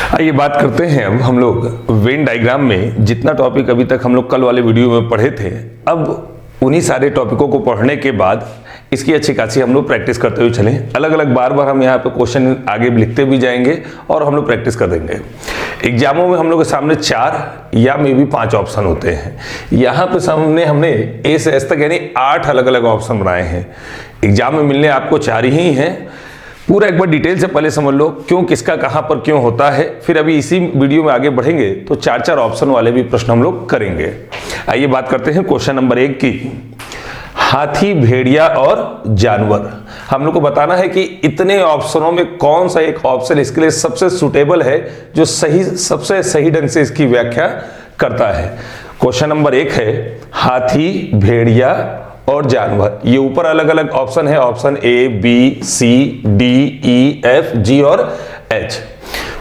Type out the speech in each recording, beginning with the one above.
आइए बात करते हैं अब हम लोग वेन डायग्राम में जितना टॉपिक अभी तक हम लोग कल वाले वीडियो में पढ़े थे, अब उन्हीं सारे टॉपिकों को पढ़ने के बाद इसकी अच्छी खासी हम लोग प्रैक्टिस करते हुए चलें। अलग अलग बार बार हम यहाँ पे क्वेश्चन आगे लिखते भी जाएंगे और हम लोग प्रैक्टिस कर देंगे। एग्जामों में हम लोग के सामने 4 या मे भी 5 ऑप्शन होते हैं। यहाँ पे सामने हमने ए से एस तक यानी 8 अलग अलग ऑप्शन बनाए हैं। एग्जाम में मिलने आपको 4 ही हैं। पूरा एक बार डिटेल से पहले समझ लो क्यों, किसका कहां पर क्यों होता है, फिर अभी इसी वीडियो में आगे बढ़ेंगे तो 4 ऑप्शन वाले भी प्रश्न हम लोग करेंगे। आइए बात करते हैं क्वेश्चन नंबर 1 की। हाथी, भेड़िया और जानवर। हम लोग को बताना है कि इतने ऑप्शनों में कौन सा एक ऑप्शन इसके लिए सबसे सुटेबल है, जो सबसे सही ढंग से इसकी व्याख्या करता है। क्वेश्चन नंबर 1 है हाथी, भेड़िया और जानवर। ये ऊपर अलग अलग ऑप्शन है, option A, B, C, D, E, F, G और एच।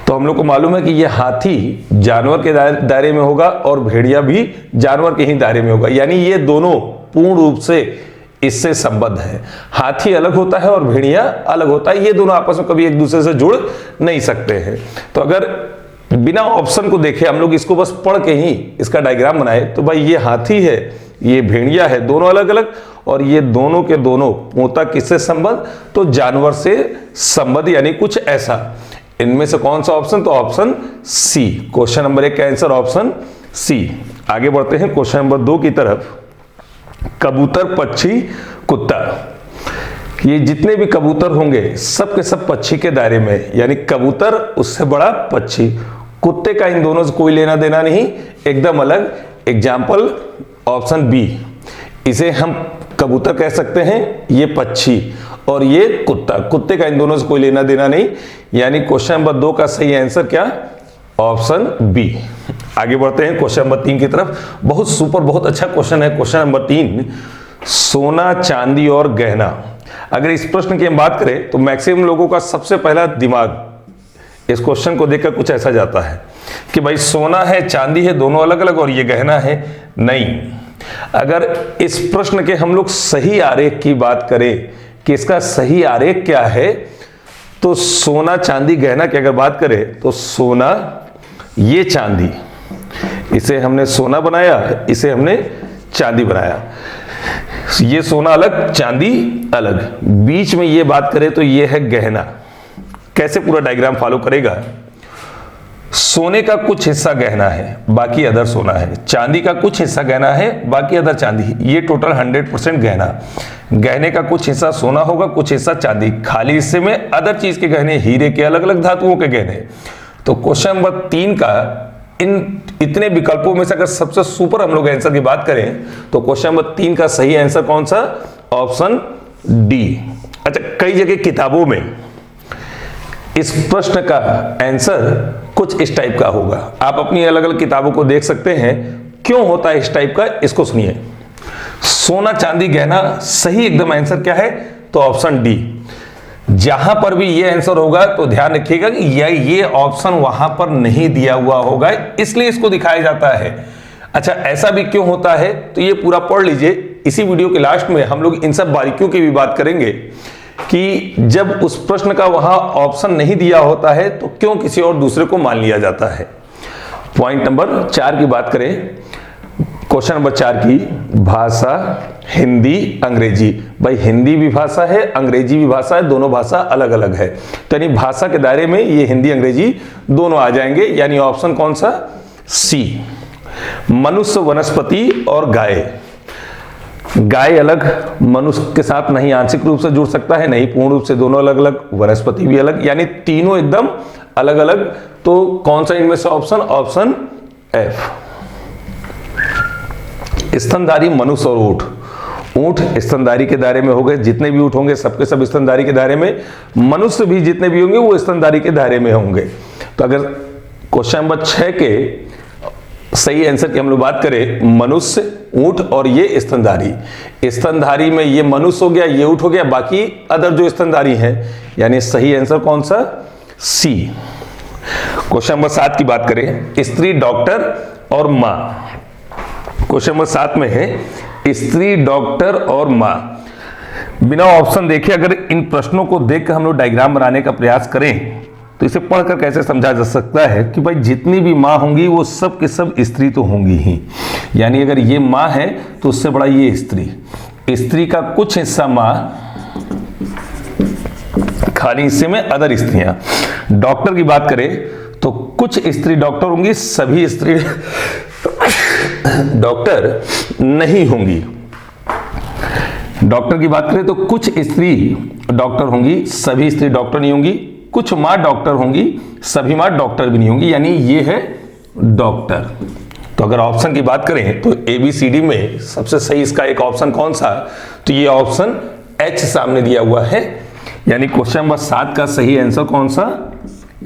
तो हम लोग को मालूम है कि ये हाथी जानवर के दायरे में होगा और भेड़िया भी जानवर के ही दायरे में होगा, यानी ये दोनों पूर्ण रूप से इससे संबद्ध है। हाथी अलग होता है और भेड़िया अलग होता है, ये दोनों आपस में कभी एक दूसरे से जुड़ नहीं सकते हैं। तो अगर बिना ऑप्शन को देखे हम लोग इसको बस पढ़ के ही इसका डायग्राम बनाए तो भाई ये हाथी है, ये भेड़िया है, दोनों अलग अलग, और ये दोनों के दोनों होता किससे संबंध, तो जानवर से संबंध, यानी कुछ ऐसा। इनमें से कौन सा ऑप्शन, तो ऑप्शन सी। क्वेश्चन नंबर 1 का आंसर ऑप्शन सी। आगे बढ़ते हैं क्वेश्चन नंबर 2 की तरफ। कबूतर, पक्षी, कुत्ता। ये जितने भी कबूतर होंगे सब के सब पक्षी के दायरे में, यानी कबूतर उससे बड़ा पक्षी। कुत्ते का इन दोनों से कोई लेना देना नहीं, एकदम अलग। एग्जाम्पल ऑप्शन बी, इसे हम कबूतर कह सकते हैं, ये पक्षी, और ये कुत्ता। कुत्ते का इन दोनों से कोई लेना देना नहीं, यानी क्वेश्चन नंबर 2 का सही आंसर क्या, ऑप्शन बी। आगे बढ़ते हैं क्वेश्चन नंबर 3 की तरफ। बहुत सुपर, बहुत अच्छा क्वेश्चन है क्वेश्चन नंबर 3। सोना, चांदी और गहना। अगर इस प्रश्न की हम बात करें तो मैक्सिमम लोगों का सबसे पहला दिमाग इस क्वेश्चन को देखकर कुछ ऐसा जाता है कि भाई सोना है, चांदी है, दोनों अलग अलग, और ये गहना है। नहीं, अगर इस प्रश्न के हम लोग सही आरेख की बात करें कि इसका सही आरेख क्या है, तो सोना, चांदी, गहना की अगर बात करें तो सोना, ये चांदी, इसे हमने सोना बनाया, इसे हमने चांदी बनाया। ये सोना अलग, चांदी अलग। बीच में ये बात करें तो ये है गहना। कैसे पूरा डायग्राम फॉलो करेगा, सोने का कुछ हिस्सा गहना है, बाकी अदर सोना है। चांदी का कुछ हिस्सा गहना है, बाकी अदर चांदी। ये टोटल 100% गहना। गहने का कुछ हिस्सा सोना होगा, कुछ हिस्सा चांदी। खाली हिस्से में अदर चीज के गहने, हीरे के, अलग अलग धातुओं के गहने। तो क्वेश्चन नंबर 3 का इन इतने विकल्पों में से अगर सबसे सुपर हम लोग आंसर की बात करें तो क्वेश्चन नंबर 3 का सही आंसर कौन सा, ऑप्शन डी। अच्छा, कई जगह किताबों में इस प्रश्न का आंसर कुछ इस टाइप का होगा। आप अपनी अलग अलग किताबों को देख सकते हैं क्यों होता है इस टाइप का, इसको सुनिए। सोना, चांदी, गहना, सही एकदम आंसर क्या है, तो ऑप्शन डी। जहां पर भी ये आंसर होगा तो ध्यान रखिएगा कि ये ऑप्शन वहां पर नहीं दिया हुआ होगा, इसलिए इसको दिखाया जाता है। अच्छा, ऐसा भी क्यों होता है, तो ये पूरा पढ़ लीजिए। इसी वीडियो के लास्ट में हम लोग इन सब बारीकियों की भी बात करेंगे कि जब उस प्रश्न का वहां ऑप्शन नहीं दिया होता है तो क्यों किसी और दूसरे को मान लिया जाता है। पॉइंट नंबर 4 की बात करें, क्वेश्चन नंबर 4 की। भाषा, हिंदी, अंग्रेजी। भाई हिंदी भी भाषा है, अंग्रेजी भी भाषा है, दोनों भाषा अलग अलग है। तो यानी भाषा के दायरे में ये हिंदी, अंग्रेजी दोनों आ जाएंगे, यानी ऑप्शन कौन सा, सी। मनुष्य, वनस्पति और गाय। गाय अलग, मनुष्य के साथ नहीं आंशिक रूप से जुड़ सकता है, नहीं पूर्ण रूप से, दोनों अलग अलग। वनस्पति भी अलग, यानी तीनों एकदम अलग अलग। तो कौन सा इनमें से ऑप्शन, ऑप्शन एफ। स्तनधारी, मनुष्य और ऊंट। ऊंट स्तनधारी के दायरे में हो गए, जितने भी ऊंट होंगे सबके सब स्तनधारी के दायरे में। मनुष्य भी जितने भी होंगे वो स्तनधारी के दायरे में होंगे। तो अगर क्वेश्चन नंबर 6 के सही आंसर की हम लोग बात करें, मनुष्य, ऊंट और ये स्तनधारी। स्तनधारी में ये मनुष्य हो गया, ये ऊंट हो गया, बाकी अदर जो स्तनधारी हैं, यानी सही आंसर कौन सा, सी। क्वेश्चन नंबर 7 की बात करें, स्त्री, डॉक्टर और मां। क्वेश्चन नंबर 7 में है स्त्री, डॉक्टर और मां। बिना ऑप्शन देखे अगर इन प्रश्नों को देखकर हम लोग डायग्राम बनाने का प्रयास करें तो तो इसे पढ़कर कैसे समझा जा सकता है कि भाई जितनी भी माँ होंगी वो सब के सब स्त्री तो होंगी ही, यानी अगर ये माँ है तो उससे बड़ा ये स्त्री, स्त्री का कुछ हिस्सा माँ, खाली हिस्से में अदर स्त्रियां। डॉक्टर की बात करें तो कुछ स्त्री डॉक्टर होंगी, सभी स्त्री डॉक्टर नहीं होंगी। डॉक्टर की बात करें तो कुछ स्त्री डॉक्टर होंगी, सभी स्त्री डॉक्टर नहीं होंगी। कुछ माँ डॉक्टर होंगी, सभी माँ डॉक्टर भी नहीं होंगी, यानी ये है डॉक्टर। तो अगर ऑप्शन की बात करें तो ABCD में सबसे सही इसका एक ऑप्शन कौन सा, तो ये ऑप्शन H सामने दिया हुआ है, यानी क्वेश्चन नंबर 7 का सही आंसर कौन सा,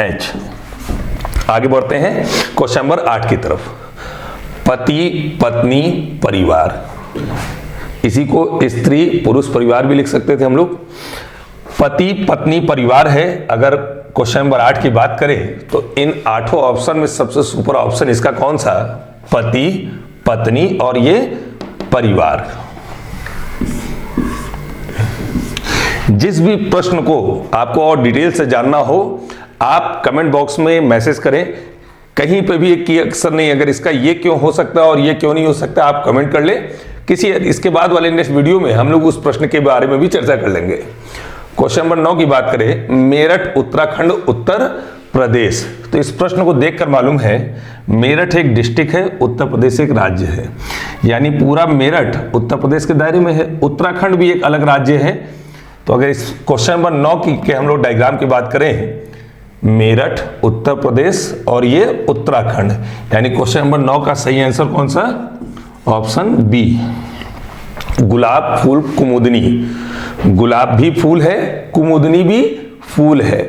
H। आगे बढ़ते हैं क्वेश्चन नंबर 8 की तरफ। पति पत्नी परिवार, इसी को स्त्री पुरुष परिवार भी लिख सकते थे हम लोग। पति पत्नी परिवार है। अगर क्वेश्चन नंबर 8 की बात करें तो इन 8 ऑप्शन में सबसे सुपर ऑप्शन इसका कौन सा, पति पत्नी और ये परिवार। जिस भी प्रश्न को आपको और डिटेल से जानना हो आप कमेंट बॉक्स में मैसेज करें, कहीं पे भी एक की अक्सर नहीं, अगर इसका ये क्यों हो सकता है और ये क्यों नहीं हो सकता आप कमेंट कर ले। किसी इसके बाद वाले नेक्स्ट वीडियो में हम लोग उस प्रश्न के बारे में भी चर्चा कर लेंगे। क्वेश्चन नंबर 9 की बात करें, मेरठ उत्तराखंड उत्तर प्रदेश, तो इस प्रश्न को देखकर मालूम है मेरठ एक डिस्ट्रिक्ट है, उत्तर प्रदेश एक राज्य है, यानी पूरा मेरठ उत्तर प्रदेश के दायरे में है, उत्तराखंड भी एक अलग राज्य है। तो अगर इस क्वेश्चन नंबर 9 की हम लोग डायग्राम की बात करें, मेरठ उत्तर प्रदेश और ये उत्तराखंड, यानी क्वेश्चन नंबर 9 का सही आंसर कौन सा, ऑप्शन बी। गुलाब फूल कुमुदनी, गुलाब भी फूल है, कुमुदनी भी फूल है,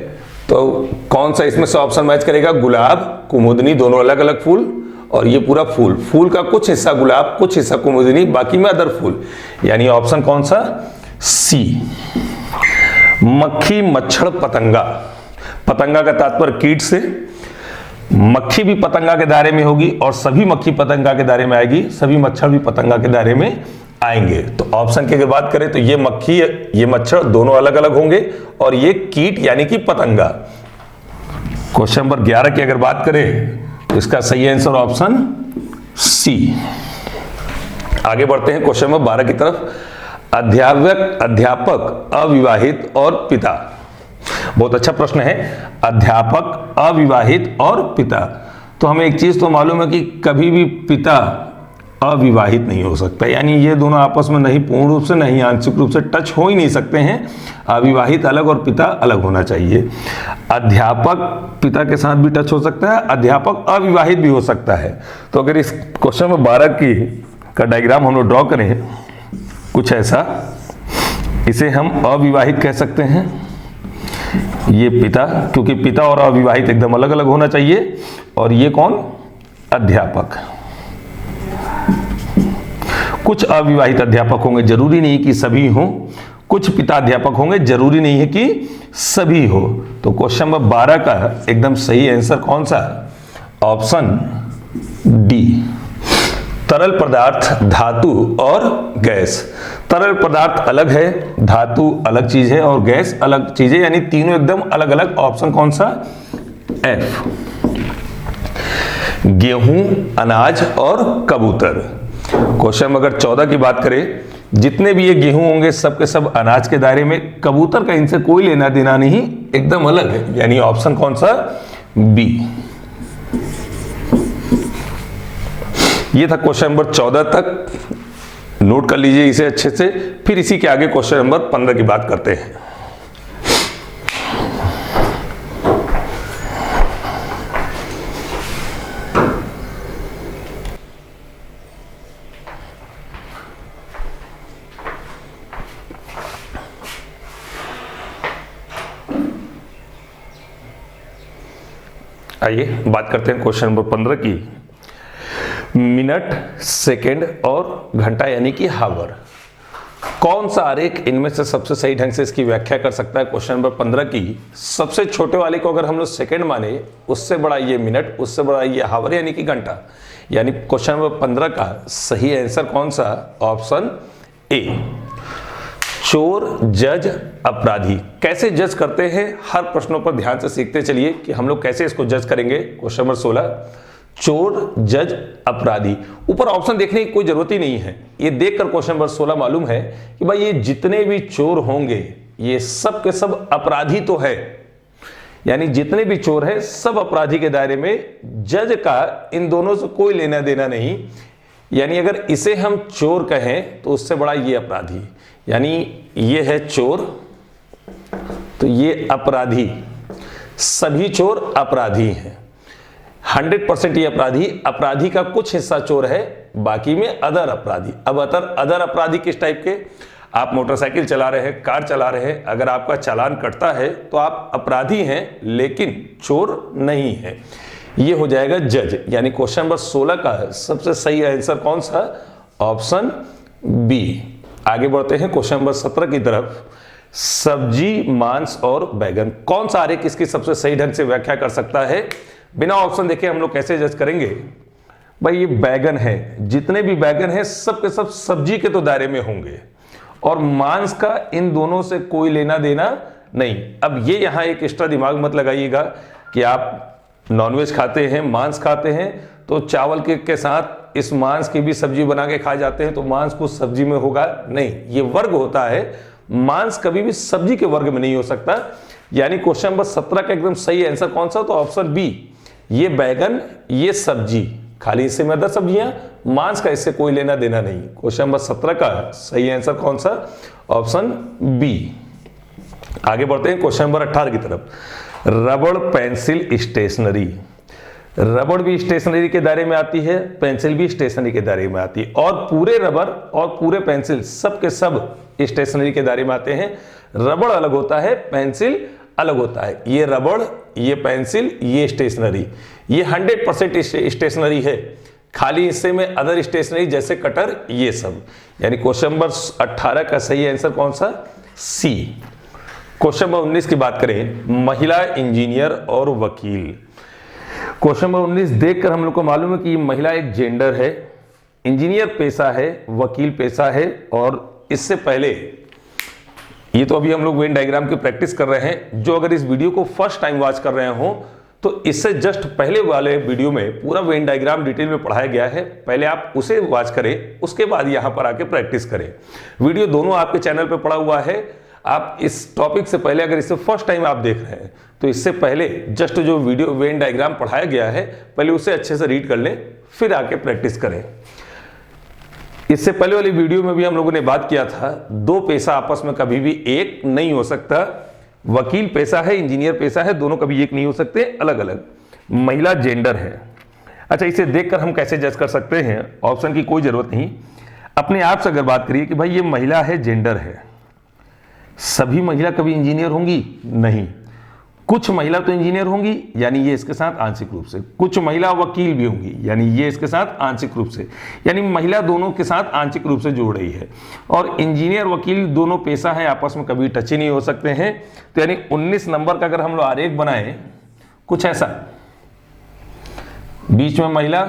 तो कौन सा इसमें से ऑप्शन मैच करेगा, गुलाब कुमुदनी दोनों अलग अलग फूल और ये पूरा फूल, फूल का कुछ हिस्सा गुलाब कुछ हिस्सा कुमुदनी बाकी में अदर फूल, यानी ऑप्शन कौन सा, सी। मक्खी मच्छर पतंगा, पतंगा का तात्पर्य कीट से, मक्खी भी पतंगा के दायरे में होगी और सभी मक्खी पतंगा के दायरे में आएगी, सभी मच्छर भी पतंगा के दायरे में आएंगे। तो ऑप्शन की अगर बात करें तो ये मक्खी ये मच्छर दोनों अलग अलग होंगे और ये कीट यानी कि पतंगा। क्वेश्चन नंबर 11 की अगर बात करें तो इसका सही आंसर ऑप्शन सी। आगे बढ़ते हैं क्वेश्चन नंबर 12 की तरफ। अध्यापक अविवाहित और पिता, बहुत अच्छा प्रश्न है। अध्यापक अविवाहित और पिता, तो हमें एक चीज तो मालूम है कि कभी भी पिता अविवाहित नहीं हो सकता, यानी ये दोनों आपस में नहीं पूर्ण रूप से नहीं आंशिक रूप से टच हो ही नहीं सकते हैं। अविवाहित अलग और पिता अलग होना चाहिए। अध्यापक पिता के साथ भी टच हो सकता है, अध्यापक अविवाहित भी हो सकता है। तो अगर इस क्वेश्चन में 12 का डायग्राम हम लोग ड्रॉ करें कुछ ऐसा, इसे हम अविवाहित कह सकते हैं, ये पिता, क्योंकि पिता और अविवाहित एकदम अलग अलग होना चाहिए, और ये कौन, अध्यापक। कुछ अविवाहित अध्यापक होंगे, जरूरी नहीं कि सभी हों, कुछ पिता अध्यापक होंगे, जरूरी नहीं है कि सभी हो। तो क्वेश्चन नंबर 12 का एकदम सही आंसर कौन सा, ऑप्शन डी। तरल पदार्थ धातु और गैस, तरल पदार्थ अलग है, धातु अलग चीज है और गैस अलग चीज है, यानी तीनों एकदम अलग अलग। ऑप्शन कौन सा, एफ। गेहूं, अनाज और कबूतर। क्वेश्चन अगर 14 की बात करें, जितने भी ये गेहूं होंगे सब के सब अनाज के दायरे में, कबूतर का इनसे कोई लेना देना नहीं, एकदम अलग है, यानी ऑप्शन कौन सा, बी। ये था क्वेश्चन नंबर 14 तक, नोट कर लीजिए इसे अच्छे से। फिर इसी के आगे क्वेश्चन नंबर 15 की बात करते हैं। आइए बात करते हैं क्वेश्चन नंबर 15 की। मिनट, सेकंड और घंटा यानी कि हावर, कौन सा आरेख इनमें से सबसे सही ढंग से इसकी व्याख्या कर सकता है। क्वेश्चन नंबर 15 की सबसे छोटे वाले को अगर हम लोग सेकंड माने, उससे बड़ा ये मिनट, उससे बड़ा ये हावर यानी कि घंटा, यानी क्वेश्चन नंबर 15 का सही आंसर कौन सा, ऑप्शन ए। चोर, जज, अपराधी कैसे जज करते हैं, हर प्रश्नों पर ध्यान से सीखते चलिए कि हम लोग कैसे इसको जज करेंगे। क्वेश्चन नंबर 16, चोर, जज, अपराधी। ऊपर ऑप्शन देखने की कोई जरूरत ही नहीं है, ये देखकर क्वेश्चन नंबर 16 मालूम है कि भाई ये जितने भी चोर होंगे ये सब के सब अपराधी तो है, यानी जितने भी चोर है सब अपराधी के दायरे में। जज का इन दोनों से कोई लेना देना नहीं, यानी अगर इसे हम चोर कहें तो उससे बड़ा ये अपराधी, यानी ये है चोर तो ये अपराधी, सभी चोर अपराधी हैं, 100% ये अपराधी का कुछ हिस्सा चोर है, बाकी में अदर अपराधी। अब अदर अपराधी किस टाइप के, आप मोटरसाइकिल चला रहे हैं, कार चला रहे हैं, अगर आपका चालान कटता है तो आप अपराधी हैं लेकिन चोर नहीं है, ये हो जाएगा जज। यानी क्वेश्चन नंबर 16 का सबसे सही आंसर कौन सा, ऑप्शन बी। आगे बढ़ते हैं क्वेश्चन नंबर 17 की तरफ। सब्जी, मांस और बैगन, कौन सा आर्य किसकी सबसे सही ढंग से व्याख्या कर सकता है। बिना ऑप्शन देखे हम लोग कैसे जज करेंगे, भाई ये बैगन है, जितने भी बैगन हैं सब के सब सब्जी के तो दायरे में होंगे, और मांस का इन दोनों से कोई लेना देना नहीं। अब ये यहां एक एक्स्ट्रा दिमाग मत लगाइएगा कि आप नॉनवेज खाते हैं, मांस खाते हैं, तो चावल के साथ इस मांस की भी सब्जी बना के खाए जाते हैं तो मांस कुछ सब्जी में होगा, नहीं, ये वर्ग होता है, मांस कभी भी सब्जी के वर्ग में नहीं हो सकता। यानी क्वेश्चन नंबर 17 का एकदम सही आंसर कौन सा, तो ऑप्शन बी, ये बैगन, ये सब्जी, खाली इससे में अदर सब्जियां, मांस का इससे कोई लेना देना नहीं। क्वेश्चन नंबर 17 का सही आंसर कौन सा, ऑप्शन बी। आगे बढ़ते हैं क्वेश्चन नंबर 18 की तरफ। रबड़, पेंसिल, स्टेशनरी, रबड़ भी स्टेशनरी के दायरे में आती है, पेंसिल भी स्टेशनरी के दायरे में आती है, और पूरे रबड़ और पूरे पेंसिल सब के सब स्टेशनरी के दायरे में आते हैं। रबड़ अलग होता है, पेंसिल अलग होता है, ये रबड़, ये पेंसिल, ये स्टेशनरी, ये 100% स्टेशनरी है, खाली हिस्से में अदर स्टेशनरी जैसे कटर, ये सब। यानी क्वेश्चन नंबर 18 का सही आंसर कौन सा, सी। क्वेश्चन नंबर 19 की बात करें, महिला इंजीनियर और वकील। क्वेश्चन नंबर 19 देखकर हम लोग को मालूम है कि महिला एक जेंडर है, इंजीनियर पेशा है, वकील पेशा है, और इससे पहले ये तो अभी हम लोग वेन डायग्राम की प्रैक्टिस कर रहे हैं। जो अगर इस वीडियो को फर्स्ट टाइम वॉच कर रहे हो तो इससे जस्ट पहले वाले वीडियो में पूरा वेन डायग्राम डिटेल में पढ़ाया गया है, पहले आप उसे वॉच करें, उसके बाद यहां पर आके प्रैक्टिस करें। वीडियो दोनों आपके चैनल पर पड़ा हुआ है। आप इस टॉपिक से पहले अगर इससे फर्स्ट टाइम आप देख रहे हैं तो इससे पहले जस्ट जो वीडियो वेन डायग्राम पढ़ाया गया है पहले उसे अच्छे से रीड कर लें, फिर आके प्रैक्टिस करें। इससे पहले वाली वीडियो में भी हम लोगों ने बात किया था, दो पेशा आपस में कभी भी एक नहीं हो सकता। वकील पेशा है, इंजीनियर पेशा है, दोनों कभी एक नहीं हो सकते, अलग अलग। महिला जेंडर है। अच्छा, इसे देखकर हम कैसे जज कर सकते हैं, ऑप्शन की कोई जरूरत नहीं, अपने आप से अगर बात करिए कि भाई ये महिला है, जेंडर है, सभी महिला कभी इंजीनियर होंगी, नहीं, कुछ महिला तो इंजीनियर होंगी, यानी ये इसके साथ आंशिक रूप से, कुछ महिला वकील भी होंगी, यानी ये इसके साथ आंशिक रूप से, यानी महिला दोनों के साथ आंशिक रूप से जोड़ रही है। और इंजीनियर वकील दोनों पेशा है, आपस में कभी टच ही नहीं हो सकते हैं। तो यानी 19 नंबर का अगर हम लोग आरेख बनाए कुछ ऐसा, बीच में महिला,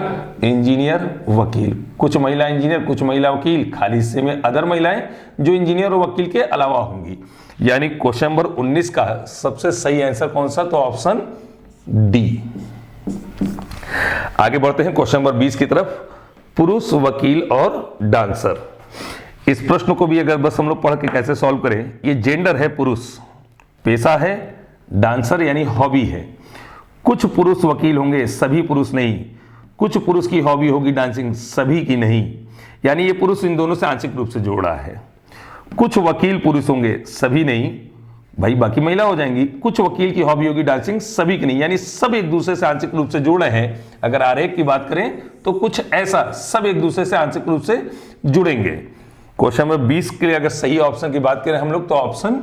इंजीनियर, वकील, कुछ महिला इंजीनियर, कुछ महिला वकील, खाली हिस्से में अदर महिलाएं जो इंजीनियर और वकील के अलावा होंगी। यानी क्वेश्चन नंबर 19 का सबसे सही आंसर कौन सा, तो ऑप्शन डी। आगे बढ़ते हैं क्वेश्चन नंबर 20 की तरफ। पुरुष, वकील और डांसर। इस प्रश्न को भी अगर बस हम लोग पढ़ के कैसे सॉल्व करें, ये जेंडर है, पुरुष, पेशा है, डांसर यानी हॉबी है। कुछ पुरुष वकील होंगे, सभी पुरुष नहीं, कुछ पुरुष की हॉबी होगी डांसिंग, सभी की नहीं, यानी ये पुरुष इन दोनों से आंशिक रूप से जोड़ा है। कुछ वकील पुरुष होंगे, सभी नहीं, भाई बाकी महिला हो जाएंगी। कुछ वकील की हॉबी होगी डांसिंग, सभी की नहीं, यानी सब एक दूसरे से आंशिक रूप से जुड़े हैं। अगर आरेख की बात करें तो कुछ ऐसा, सब एक दूसरे से आंशिक रूप से जुड़ेंगे। क्वेश्चन नंबर 20 के लिए अगर सही ऑप्शन की बात करें हम लोग तो ऑप्शन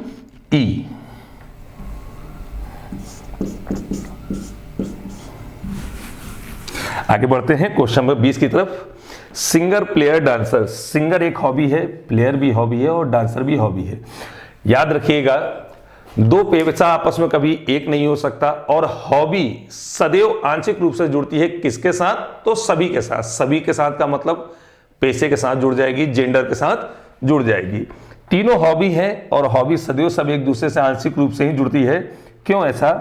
ई। आगे बढ़ते हैं क्वेश्चन नंबर 20 की तरफ। Singer, player, dancer. सिंगर एक हॉबी है, प्लेयर भी हॉबी है और डांसर भी हॉबी है। याद रखिएगा, दो पेशा आपस में कभी एक नहीं हो सकता, और हॉबी सदैव आंशिक रूप से जुड़ती है किसके साथ, तो सभी के साथ। सभी के साथ का मतलब पेशे के साथ जुड़ जाएगी, जेंडर के साथ जुड़ जाएगी। तीनों हॉबी है और हॉबी सदैव सब एक दूसरे से आंशिक रूप से ही जुड़ती है। क्यों ऐसा?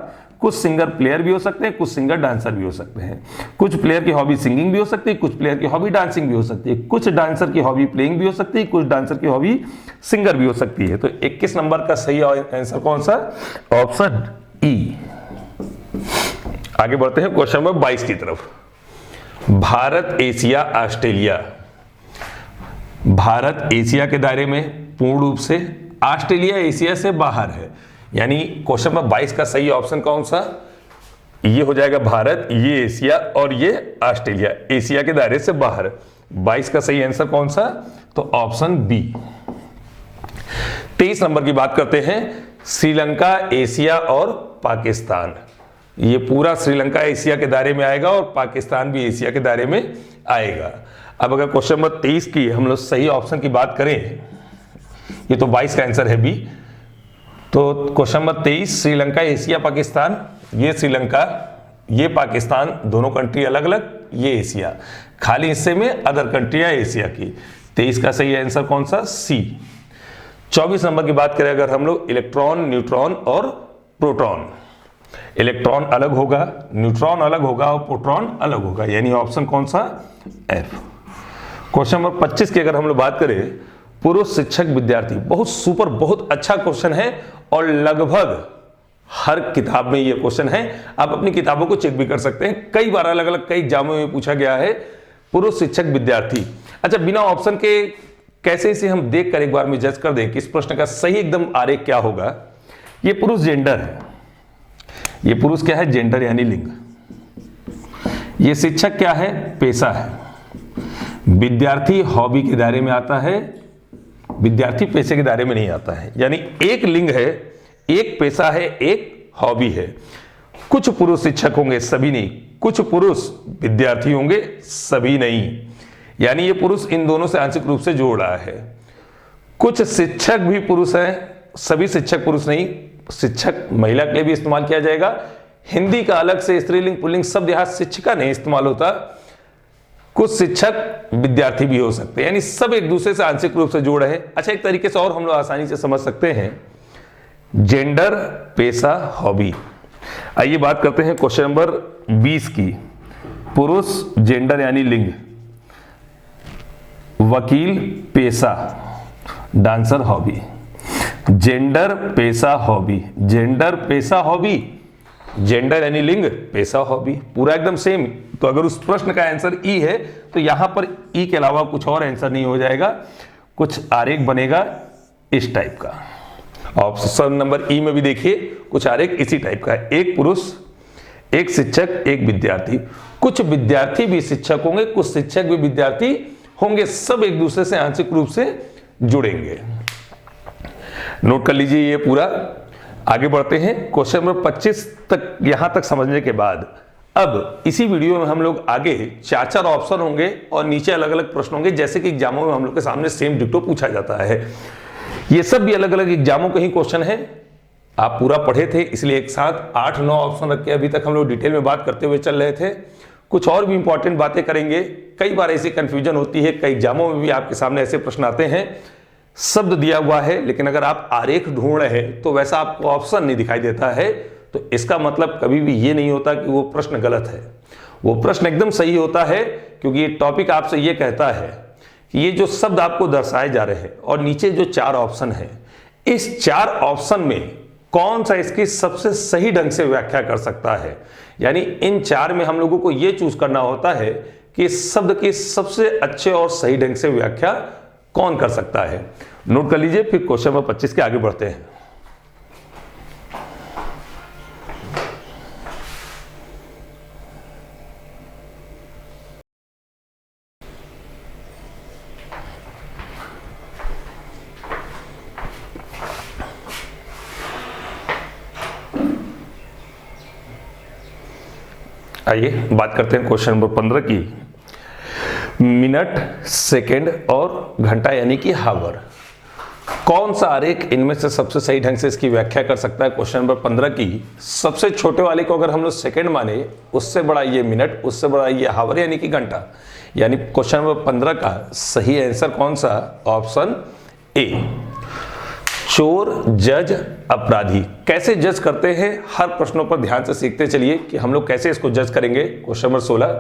कुछ सिंगर प्लेयर भी हो सकते हैं, कुछ सिंगर डांसर भी हो सकते हैं। कुछ प्लेयर की हॉबी सिंगिंग भी हो सकती है, कुछ प्लेयर की हॉबी डांसिंग भी हो सकती है, कुछ डांसर की हॉबी प्लेइंग भी हो सकती है, कुछ डांसर की हॉबी सिंगर भी हो सकती है। तो 21 नंबर का सही आंसर कौन सा? Option E. आगे बढ़ते हैं क्वेश्चन नंबर 22 की तरफ। Bharat, Asia, Australia. Bharat Asia के दायरे में पूर्ण रूप से, ऑस्ट्रेलिया एशिया से बाहर है। यानी क्वेश्चन नंबर 22 का सही ऑप्शन कौन सा? ये हो जाएगा भारत, ये एशिया और ये ऑस्ट्रेलिया, एशिया के दायरे से बाहर। 22 का सही आंसर कौन सा? तो ऑप्शन बी। 23 नंबर की बात करते हैं। श्रीलंका, एशिया और पाकिस्तान। ये पूरा श्रीलंका एशिया के दायरे में आएगा और पाकिस्तान भी एशिया के दायरे में आएगा। अब अगर क्वेश्चन नंबर 23 की हम लोग सही ऑप्शन की बात करें, ये तो 22 का आंसर है बी। तो question number 23, Sri Lanka, Asia, Pakistan. ये श्रीलंका, ये पाकिस्तान, दोनों कंट्री अलग अलग, ये एशिया। खाली हिस्से में अदर कंट्रियां एशिया की। 23 का सही आंसर कौन सा? सी। 24 नंबर की बात करें अगर हम लोग, इलेक्ट्रॉन, न्यूट्रॉन और प्रोटॉन। इलेक्ट्रॉन अलग होगा, न्यूट्रॉन अलग होगा और प्रोटॉन अलग होगा, यानी ऑप्शन कौन सा? एफ। क्वेश्चन नंबर 25 की अगर हम लोग बात करें, पुरुष शिक्षक विद्यार्थी। बहुत सुपर, बहुत अच्छा क्वेश्चन है और लगभग हर किताब में ये क्वेश्चन है। आप अपनी किताबों को चेक भी कर सकते हैं, कई बार अलग अलग कई एग्जामों में पूछा गया है। पुरुष शिक्षक विद्यार्थी। अच्छा, बिना ऑप्शन के कैसे इसे हम देख कर एक बार में जज कर दें कि इस प्रश्न का सही एकदम आरेख क्या होगा। ये पुरुष जेंडर है, ये पुरुष क्या है? जेंडर यानी लिंग। ये शिक्षक क्या है? पेशा है। विद्यार्थी हॉबी के दायरे में आता है, विद्यार्थी पेशे के दायरे में नहीं आता है। यानी एक लिंग है, एक पेशा है, एक हॉबी है। कुछ पुरुष शिक्षक होंगे, सभी नहीं। कुछ पुरुष विद्यार्थी होंगे, सभी नहीं। यानी ये पुरुष इन दोनों से आंशिक रूप से जोड़ रहा है। कुछ शिक्षक भी पुरुष हैं, सभी शिक्षक पुरुष नहीं। शिक्षक महिला के लिए भी इस्तेमाल किया जाएगा। हिंदी का अलग से स्त्रीलिंग पुल्लिंग शब्द यहाँ शिक्षिका नहीं इस्तेमाल होता। कुछ शिक्षक विद्यार्थी भी हो सकते हैं, यानी सब एक दूसरे से आंशिक रूप से जोड़ है। अच्छा, एक तरीके से और हम लोग आसानी से समझ सकते हैं, जेंडर, पेशा, हॉबी। आइए बात करते हैं क्वेश्चन नंबर 20 की। पुरुष जेंडर यानी लिंग, वकील पेशा, डांसर हॉबी। जेंडर पेशा हॉबी, जेंडर पेशा हॉबी, जेंडर यानी लिंग, पेशा हॉबी, पूरा एकदम सेम। तो अगर उस प्रश्न का आंसर ई है तो यहां पर ई के अलावा कुछ और आंसर नहीं हो जाएगा, कुछ आरेख बनेगा इस टाइप का। ऑप्शन नंबर ई में भी देखिए कुछ आरेख इसी टाइप का है। एक पुरुष, एक शिक्षक, एक विद्यार्थी। कुछ विद्यार्थी भी शिक्षक होंगे, कुछ शिक्षक भी विद्यार्थी होंगे, सब एक दूसरे से आंशिक रूप से जुड़ेंगे। नोट कर लीजिए ये पूरा। आगे बढ़ते हैं क्वेश्चन नंबर 25 तक। यहां तक समझने के बाद अब इसी वीडियो में हम लोग आगे 4 ऑप्शन होंगे और नीचे अलग अलग प्रश्न होंगे, जैसे कि एग्जामों में हम लोग के सामने सेम डिक्टो पूछा जाता है। ये सब भी अलग अलग एग्जामों के ही क्वेश्चन है। आप पूरा पढ़े थे, इसलिए एक साथ 8-9 ऑप्शन रख के अभी तक हम लोग डिटेल में बात करते हुए चल रहे थे। कुछ और भी इंपॉर्टेंट बातें करेंगे। कई बार ऐसी कंफ्यूजन होती है, कई एग्जामों में भी आपके सामने ऐसे प्रश्न आते हैं, शब्द दिया हुआ है लेकिन अगर आप आरेख ढूंढ रहे हैं तो वैसा आपको ऑप्शन नहीं दिखाई देता है, तो इसका मतलब कभी भी ये नहीं होता कि वो प्रश्न गलत है। वो प्रश्न एकदम सही होता है, क्योंकि ये टॉपिक आपसे ये कहता है कि ये जो शब्द आपको दर्शाए जा रहे हैं और नीचे जो 4 ऑप्शन है, इस 4 ऑप्शन में कौन सा इसकी सबसे सही ढंग से व्याख्या कर सकता है। यानी इन 4 में हम लोगों को ये चूज करना होता है कि इस शब्द की सबसे अच्छे और सही ढंग से व्याख्या कौन कर सकता है। नोट कर लीजिए, फिर क्वेश्चन नंबर 25 के आगे बढ़ते हैं। आइए बात करते हैं क्वेश्चन नंबर 15 की। मिनट, सेकंड और घंटा यानी कि हावर, कौन सा आरेख इनमें से सबसे सही ढंग से इसकी व्याख्या कर सकता है। क्वेश्चन नंबर 15 की सबसे छोटे वाले को अगर हम लोग सेकंड माने, उससे बड़ा ये मिनट, उससे बड़ा ये हावर यानी कि घंटा। यानी क्वेश्चन नंबर 15 का सही आंसर कौन सा? Option A. चोर, जज, अपराधी कैसे जज करते हैं, हर प्रश्नों पर ध्यान से सीखते चलिए कि हम लोग कैसे इसको जज करेंगे। क्वेश्चन नंबर 16,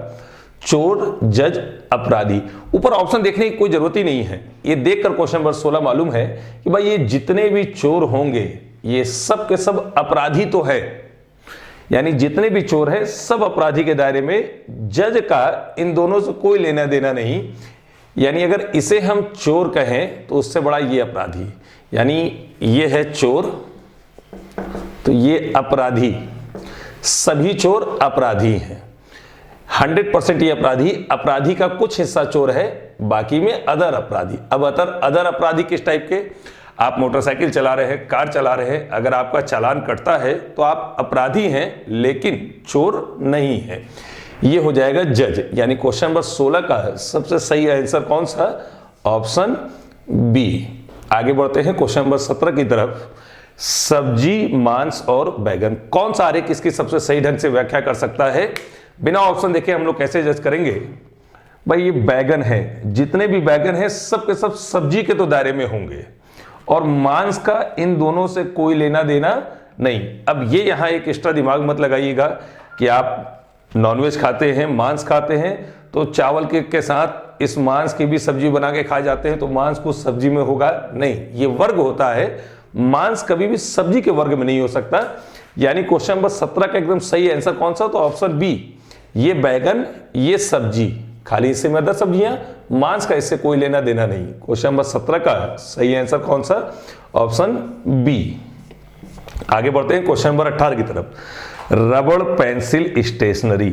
चोर, जज, अपराधी। ऊपर ऑप्शन देखने की कोई जरूरत ही नहीं है, ये देखकर क्वेश्चन नंबर 16 मालूम है कि भाई ये जितने भी चोर होंगे ये सब के सब अपराधी तो है, यानी जितने भी चोर हैं सब अपराधी के दायरे में। जज का इन दोनों से कोई लेना देना नहीं, यानी अगर इसे हम चोर कहें तो उससे बड़ा ये अपराधी, यानी ये है चोर तो ये अपराधी, सभी चोर अपराधी हैं, 100% ये अपराधी। अपराधी का कुछ हिस्सा चोर है, बाकी में अदर अपराधी। अब अदर अपराधी किस टाइप के, आप मोटरसाइकिल चला रहे हैं, कार चला रहे हैं, अगर आपका चालान कटता है तो आप अपराधी हैं लेकिन चोर नहीं है, ये हो जाएगा जज। यानी क्वेश्चन नंबर 16 का सबसे सही आंसर कौन सा, ऑप्शन बी। आगे बढ़ते हैं क्वेश्चन नंबर 17 की तरफ। सब्जी, मांस और बैगन, कौन सा आर्य किसकी सबसे सही ढंग से व्याख्या कर सकता है। बिना ऑप्शन देखे हम लोग कैसे जज करेंगे, भाई ये बैगन है, जितने भी बैगन है सब के सब सब्जी के तो दायरे में होंगे, और मांस का इन दोनों से कोई लेना देना नहीं। अब ये यहां एक एक्स्ट्रा दिमाग मत लगाइएगा कि आप नॉनवेज खाते हैं, मांस खाते हैं, तो चावल के साथ इस मांस की भी सब्जी बना के खा जाते हैं तो मांस कुछ सब्जी में होगा, नहीं, ये वर्ग होता है, मांस कभी भी सब्जी के वर्ग में नहीं हो सकता। यानी क्वेश्चन नंबर 17 का एकदम सही आंसर कौन सा, तो ऑप्शन बी, ये बैगन, ये सब्जी, खाली इससे में अदर सब्जियां, मांस का इससे कोई लेना देना नहीं। क्वेश्चन नंबर 17 का सही आंसर कौन सा, ऑप्शन बी। आगे बढ़ते हैं क्वेश्चन नंबर 18 की तरफ। रबड़, पेंसिल, स्टेशनरी।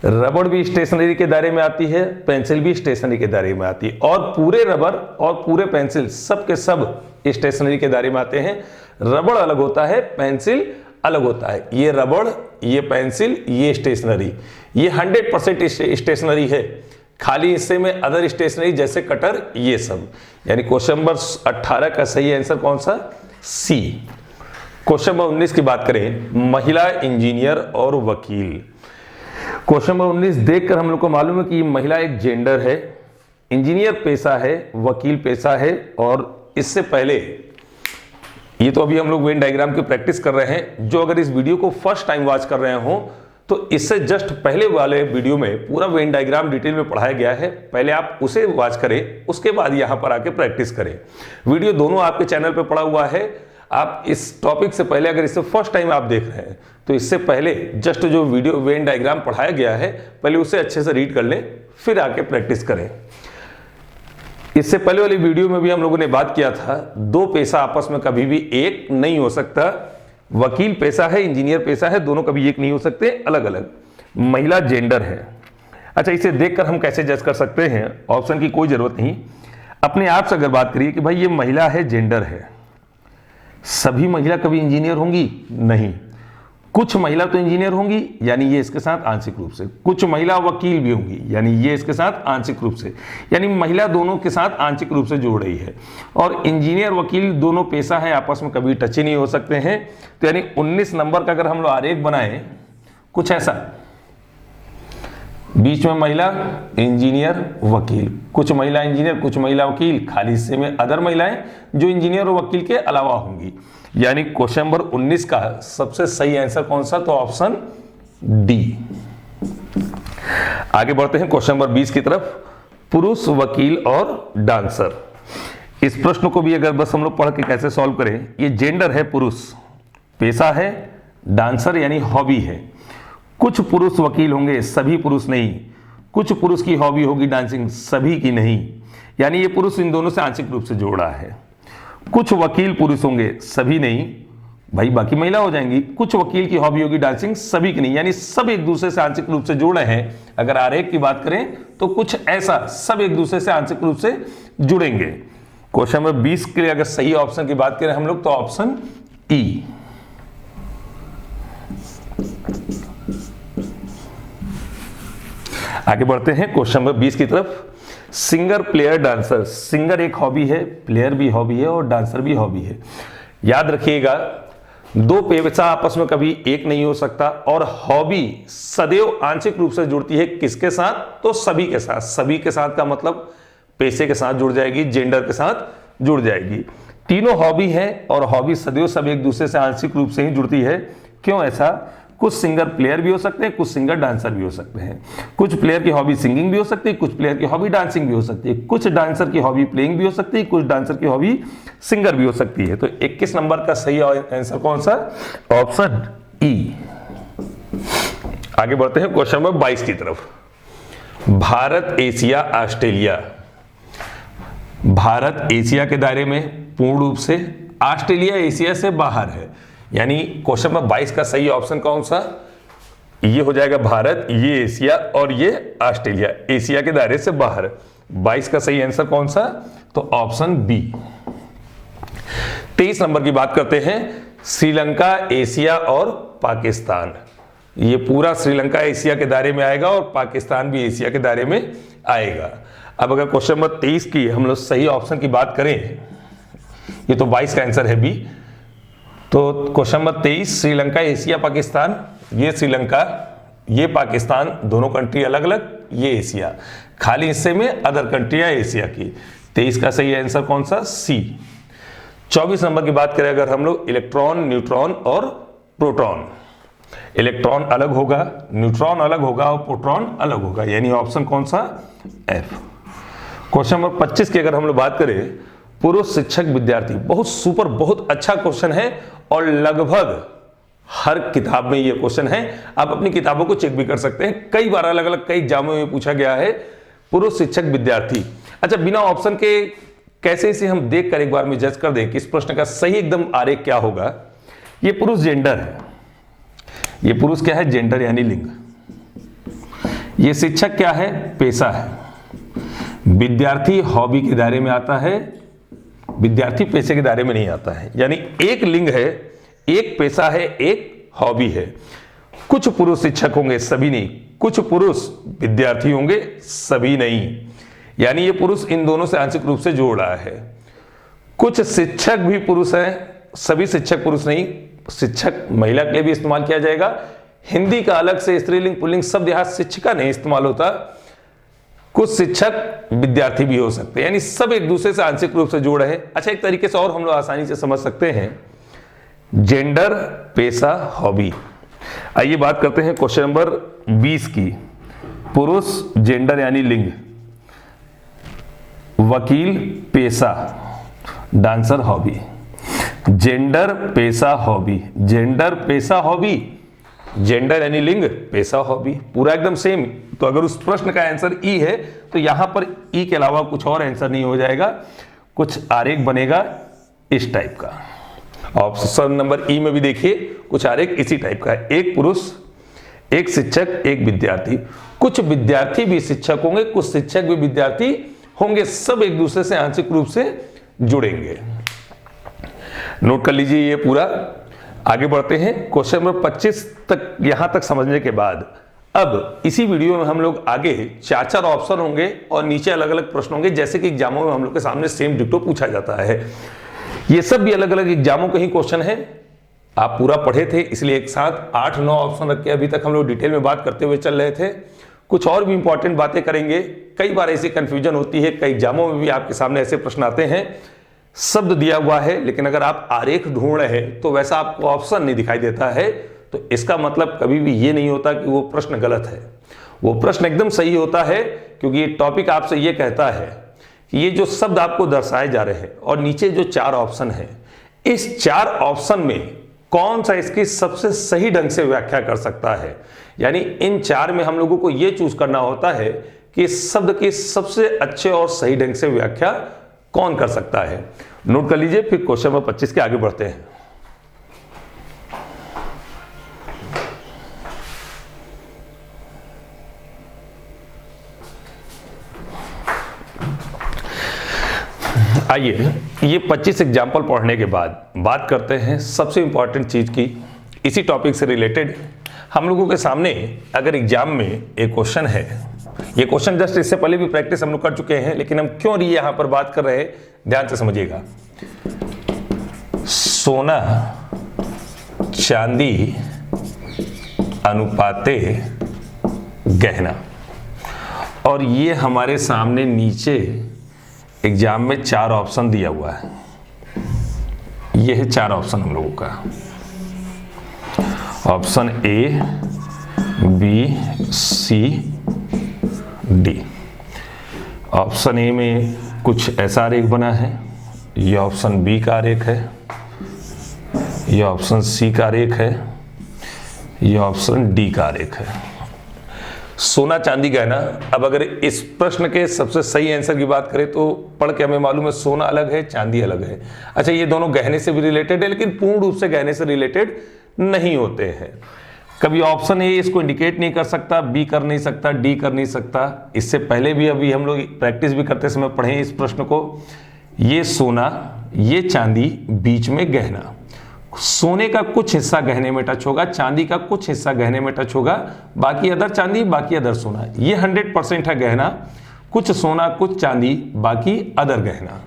रबड़ भी स्टेशनरी के दायरे में आती है, पेंसिल भी स्टेशनरी के दायरे में आती है, और पूरे रबड़ और पूरे पेंसिल सब के सब स्टेशनरी के दायरे में आते हैं। रबड़ अलग होता है, पेंसिल अलग होता है। ये रबड़, ये पेंसिल, ये स्टेशनरी, ये 100% स्टेशनरी है, खाली हिस्से में अदर स्टेशनरी जैसे कटर, ये सब। यानी क्वेश्चन नंबर 18 का सही आंसर कौन सा, सी। क्वेश्चन नंबर 19 की बात करें, महिला इंजीनियर और वकील। क्वेश्चन नंबर 19 देखकर हम लोग को मालूम है कि महिला एक जेंडर है, इंजीनियर पेशा है, वकील पेशा है, और इससे पहले ये तो अभी हम लोग वेन डायग्राम की प्रैक्टिस कर रहे हैं। जो अगर इस वीडियो को फर्स्ट टाइम वॉच कर रहे हो तो इससे जस्ट पहले वाले वीडियो में पूरा वेन डायग्राम डिटेल में पढ़ाया गया है, पहले आप उसे वॉच करें, उसके बाद यहां पर आके प्रैक्टिस करें। वीडियो दोनों आपके चैनल पर पड़ा हुआ है। आप इस टॉपिक से पहले अगर इससे फर्स्ट टाइम आप देख रहे हैं तो इससे पहले जस्ट जो वीडियो वेन डायग्राम पढ़ाया गया है पहले उसे अच्छे से रीड कर लें, फिर आके प्रैक्टिस करें। इससे पहले वाली वीडियो में भी हम लोगों ने बात किया था, दो पेशा आपस में कभी भी एक नहीं हो सकता। वकील पेशा है, इंजीनियर पेशा है, दोनों कभी एक नहीं हो सकते, अलग अलग। महिला जेंडर है। अच्छा, इसे देखकर हम कैसे जज कर सकते हैं, ऑप्शन की कोई जरूरत नहीं, अपने आप से अगर बात करिए कि भाई ये महिला है, जेंडर है। सभी महिला कभी इंजीनियर होंगी, नहीं। कुछ महिला तो इंजीनियर होंगी, यानी ये इसके साथ आंशिक रूप से। कुछ महिला वकील भी होंगी, यानी ये इसके साथ आंशिक रूप से, यानी महिला दोनों के साथ आंशिक रूप से जोड़ रही है। और इंजीनियर वकील दोनों पेशा है, आपस में कभी टच ही नहीं हो सकते हैं। तो यानी 19 नंबर का अगर हम लोग आरेख बनाए कुछ ऐसा, बीच में महिला, इंजीनियर, वकील, कुछ महिला इंजीनियर, कुछ महिला वकील, खाली हिस्से में अदर महिलाएं जो इंजीनियर और वकील के अलावा होंगी। यानी क्वेश्चन नंबर 19 का सबसे सही आंसर कौन सा, तो ऑप्शन डी। आगे बढ़ते हैं क्वेश्चन नंबर 20 की तरफ। पुरुष, वकील और डांसर। इस प्रश्न को भी अगर बस हम लोग पढ़ के कैसे सॉल्व करें, ये जेंडर है, पुरुष, पेशा है, डांसर यानी हॉबी है। कुछ पुरुष वकील होंगे, सभी पुरुष नहीं। कुछ पुरुष की हॉबी होगी डांसिंग, सभी की नहीं, यानी ये पुरुष इन दोनों से आंशिक रूप से जोड़ा है। कुछ वकील पुरुष होंगे, सभी नहीं, भाई बाकी महिला हो जाएंगी। कुछ वकील की हॉबी होगी डांसिंग, सभी की नहीं, यानी सब एक दूसरे से आंशिक रूप से जुड़े हैं। अगर आरेख की बात करें तो कुछ ऐसा, सब एक दूसरे से आंशिक रूप से जुड़ेंगे। क्वेश्चन नंबर 20 के लिए अगर सही ऑप्शन की बात करें हम लोग तो ऑप्शन ई। आगे बढ़ते हैं क्वेश्चन नंबर 20 की तरफ। Singer, player, dancer. सिंगर एक हॉबी है, प्लेयर भी हॉबी है और डांसर भी हॉबी है। याद रखिएगा, दो पेशा आपस में कभी एक नहीं हो सकता, और हॉबी सदैव आंशिक रूप से जुड़ती है किसके साथ, तो सभी के साथ। सभी के साथ का मतलब पेशे के साथ जुड़ जाएगी, जेंडर के साथ जुड़ जाएगी। तीनों हॉबी है और हॉबी सदैव सब एक दूसरे से आंशिक रूप से ही जुड़ती है। क्यों ऐसा? कुछ सिंगर प्लेयर भी हो सकते हैं, कुछ सिंगर डांसर भी हो सकते हैं। कुछ प्लेयर की हॉबी सिंगिंग भी हो सकती है, कुछ प्लेयर की हॉबी डांसिंग भी हो सकती है, कुछ डांसर की हॉबी प्लेइंग भी हो सकती है, कुछ डांसर की हॉबी सिंगर भी हो सकती है। तो 21 नंबर का सही आंसर कौन सा? Option E. आगे बढ़ते हैं क्वेश्चन नंबर 22 की तरफ। Bharat, Asia, Australia. Bharat Asia के दायरे में पूर्ण रूप से, ऑस्ट्रेलिया एशिया से बाहर है। यानी क्वेश्चन नंबर 22 का सही ऑप्शन कौन सा? ये हो जाएगा भारत, ये एशिया और ये ऑस्ट्रेलिया, एशिया के दायरे से बाहर। 22 का सही आंसर कौन सा? तो ऑप्शन बी। 23 नंबर की बात करते हैं। श्रीलंका, एशिया और पाकिस्तान। ये पूरा श्रीलंका एशिया के दायरे में आएगा और पाकिस्तान भी एशिया के दायरे में आएगा। अब अगर क्वेश्चन नंबर 23 की हम लोग सही ऑप्शन की बात करें, ये तो 22 का आंसर है बी। तो question number 23, Sri Lanka, Asia, Pakistan. ये श्रीलंका, ये पाकिस्तान, दोनों कंट्री अलग अलग, ये एशिया। खाली हिस्से में अदर कंट्रियां एशिया की। 23 का सही आंसर कौन सा? सी। 24 नंबर की बात करें अगर हम लोग, इलेक्ट्रॉन, न्यूट्रॉन और प्रोटॉन। इलेक्ट्रॉन अलग होगा, न्यूट्रॉन अलग होगा और प्रोटॉन अलग होगा, यानी ऑप्शन कौन सा? एफ। क्वेश्चन नंबर 25 की अगर हम लोग बात करें, पुरुष शिक्षक विद्यार्थी। बहुत सुपर, बहुत अच्छा क्वेश्चन है और लगभग हर किताब में ये क्वेश्चन है। आप अपनी किताबों को चेक भी कर सकते हैं, कई बार अलग अलग कई एग्जामों में पूछा गया है पुरुष शिक्षक विद्यार्थी। अच्छा, बिना ऑप्शन के कैसे इसे हम देख कर एक बार में जज कर दें कि इस प्रश्न का सही एकदम आरेख क्या होगा। ये पुरुष जेंडर है, ये पुरुष क्या है? जेंडर यानी लिंग। ये शिक्षक क्या है? पेशा है। विद्यार्थी हॉबी के दायरे में आता है, विद्यार्थी पेशे के दायरे में नहीं आता है। यानी एक लिंग है, एक पेशा है, एक हॉबी है। कुछ पुरुष शिक्षक होंगे, सभी नहीं। कुछ पुरुष विद्यार्थी होंगे, सभी नहीं। यानी ये पुरुष इन दोनों से आंशिक रूप से जोड़ रहा है। कुछ शिक्षक भी पुरुष हैं, सभी शिक्षक पुरुष नहीं। शिक्षक महिला के लिए भी इस्तेमाल किया जाएगा। हिंदी का अलग से स्त्रीलिंग पुल्लिंग शब्द यहाँ शिक्षिका नहीं इस्तेमाल होता। कुछ शिक्षक विद्यार्थी भी हो सकते हैं, यानी सब एक दूसरे से आंशिक रूप से जोड़ है। अच्छा, एक तरीके से और हम लोग आसानी से समझ सकते हैं, जेंडर, पेशा, हॉबी। आइए बात करते हैं क्वेश्चन नंबर 20 की। पुरुष जेंडर यानी लिंग, वकील पेशा, डांसर हॉबी। जेंडर, पेशा, हॉबी। जेंडर, पेशा, हॉबी। जेंडर यानी लिंग, पेशा, हॉबी, पूरा एकदम सेम। तो अगर उस प्रश्न का आंसर ई है तो यहां पर ई के अलावा कुछ और आंसर नहीं हो जाएगा, कुछ आरेख बनेगा इस टाइप का। ऑप्शन नंबर ई में भी देखिए कुछ आरेख इसी टाइप का है। एक पुरुष, एक शिक्षक, एक विद्यार्थी। कुछ विद्यार्थी भी शिक्षक होंगे, कुछ शिक्षक भी विद्यार्थी होंगे, सब एक दूसरे से आंशिक रूप से जुड़ेंगे। नोट कर लीजिए ये पूरा। आगे बढ़ते हैं क्वेश्चन नंबर 25 तक। यहां तक समझने के बाद अब इसी वीडियो में हम लोग आगे 4 ऑप्शन होंगे और नीचे अलग अलग प्रश्न होंगे, जैसे कि एग्जामों में हम लोग के सामने सेम डिक्टो पूछा जाता है। ये सब भी अलग अलग एग्जामों के ही क्वेश्चन है। आप पूरा पढ़े थे, इसलिए एक साथ 8-9 ऑप्शन रख के अभी तक हम लोग डिटेल में बात करते हुए चल रहे थे। कुछ और भी इंपॉर्टेंट बातें करेंगे। कई बार ऐसी कंफ्यूजन होती है, कई एग्जामों में भी आपके सामने ऐसे प्रश्न आते हैं, शब्द दिया हुआ है लेकिन अगर आप आरेख ढूंढ रहे हैं तो वैसा आपको ऑप्शन नहीं दिखाई देता है, तो इसका मतलब कभी भी ये नहीं होता कि वो प्रश्न गलत है। वो प्रश्न एकदम सही होता है, क्योंकि ये टॉपिक आपसे ये कहता है कि ये जो शब्द आपको दर्शाए जा रहे हैं और नीचे जो 4 ऑप्शन है, इस 4 ऑप्शन में कौन सा इसकी सबसे सही ढंग से व्याख्या कर सकता है। यानी इन 4 में हम लोगों को ये चूज करना होता है कि इस शब्द की सबसे अच्छे और सही ढंग से व्याख्या कौन कर सकता है। नोट कर लीजिए, फिर क्वेश्चन नंबर 25 के आगे बढ़ते हैं। आइए ये 25 एग्जाम्पल पढ़ने के बाद बात करते हैं सबसे इंपॉर्टेंट चीज की। इसी टॉपिक से रिलेटेड हम लोगों के सामने अगर एग्जाम में एक क्वेश्चन है, ये क्वेश्चन जस्ट इससे पहले भी प्रैक्टिस हम लोग कर चुके हैं, लेकिन हम क्यों नहीं यहां पर बात कर रहे हैं, ध्यान से समझिएगा। सोना चांदी अनुपाते गहना, और ये हमारे सामने नीचे एग्जाम में 4 ऑप्शन दिया हुआ है। ये है 4 ऑप्शन हम लोगों का। Option A, B, C, D. Option A में कुछ ऐसा आरेख बना है, ये ऑप्शन बी का आरेख है, ये ऑप्शन सी का आरेख है, ये ऑप्शन डी का आरेख है। सोना चांदी गहना। अब अगर इस प्रश्न के सबसे सही आंसर की बात करें तो पढ़ के हमें मालूम है सोना अलग है, चांदी अलग है। अच्छा, ये दोनों गहने से भी रिलेटेड है, लेकिन पूर्ण रूप से गहने से रिलेटेड नहीं होते हैं। कभी ऑप्शन ए इसको इंडिकेट नहीं कर सकता, बी कर नहीं सकता, डी कर नहीं सकता। इससे पहले भी अभी हम लोग प्रैक्टिस भी करते समय पढ़े इस प्रश्न को। ये सोना, ये चांदी, बीच में गहना। सोने का कुछ हिस्सा गहने में टच होगा, चांदी का कुछ हिस्सा गहने में टच होगा, बाकी अदर चांदी, बाकी अदर सोना। ये 100% है गहना, कुछ सोना कुछ चांदी, बाकी अदर गहना।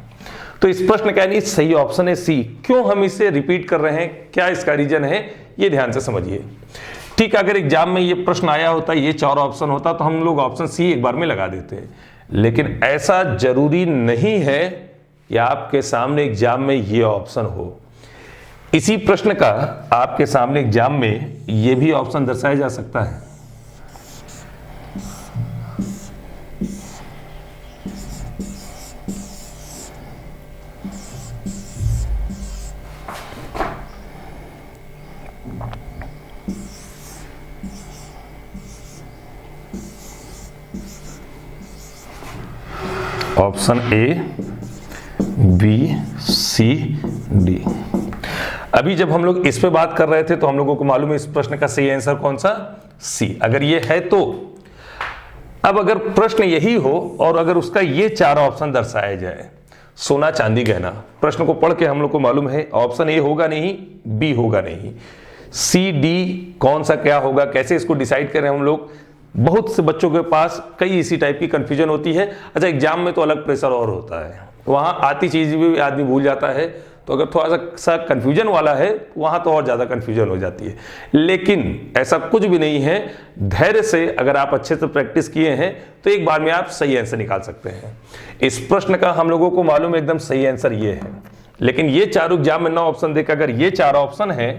तो इस प्रश्न का यानी सही ऑप्शन है सी। क्यों हम इसे रिपीट कर रहे हैं, क्या इसका रीजन है, ये ध्यान से समझिए। ठीक, अगर एग्जाम में ये प्रश्न आया होता, ये 4 ऑप्शन होता, तो हम लोग ऑप्शन सी एक बार में लगा देते हैं। लेकिन ऐसा जरूरी नहीं है कि आपके सामने एग्जाम में ये ऑप्शन हो। इसी प्रश्न का आपके सामने एग्जाम में ये भी ऑप्शन दर्शाया जा सकता है। Option A, B, C, D. अभी जब हम लोग इस पे बात कर रहे थे तो हम लोगों को मालूम है इस प्रश्न का सही आंसर कौन सा, सी। अगर ये है तो अब अगर प्रश्न यही हो और अगर उसका ये 4 ऑप्शन दर्शाया जाए, सोना चांदी गहना, प्रश्न को पढ़ के हम लोग को मालूम है ऑप्शन ए होगा नहीं, बी होगा नहीं, सी, डी कौन सा क्या होगा, कैसे इसको डिसाइड करें हम लोग। बहुत से बच्चों के पास कई इसी टाइप की कंफ्यूजन होती है। अच्छा, एग्जाम में तो अलग प्रेशर और होता है, वहाँ आती चीज़ भी आदमी भूल जाता है। तो अगर थोड़ा सा कन्फ्यूजन वाला है वहाँ तो और ज़्यादा कन्फ्यूजन हो जाती है। लेकिन ऐसा कुछ भी नहीं है, धैर्य से अगर आप अच्छे से प्रैक्टिस किए हैं तो एक बार में आप सही आंसर निकाल सकते हैं। इस प्रश्न का हम लोगों को मालूम एकदम सही आंसर ये है। लेकिन ये 4 एग्जाम में 9 ऑप्शन देकर अगर ये 4 ऑप्शन है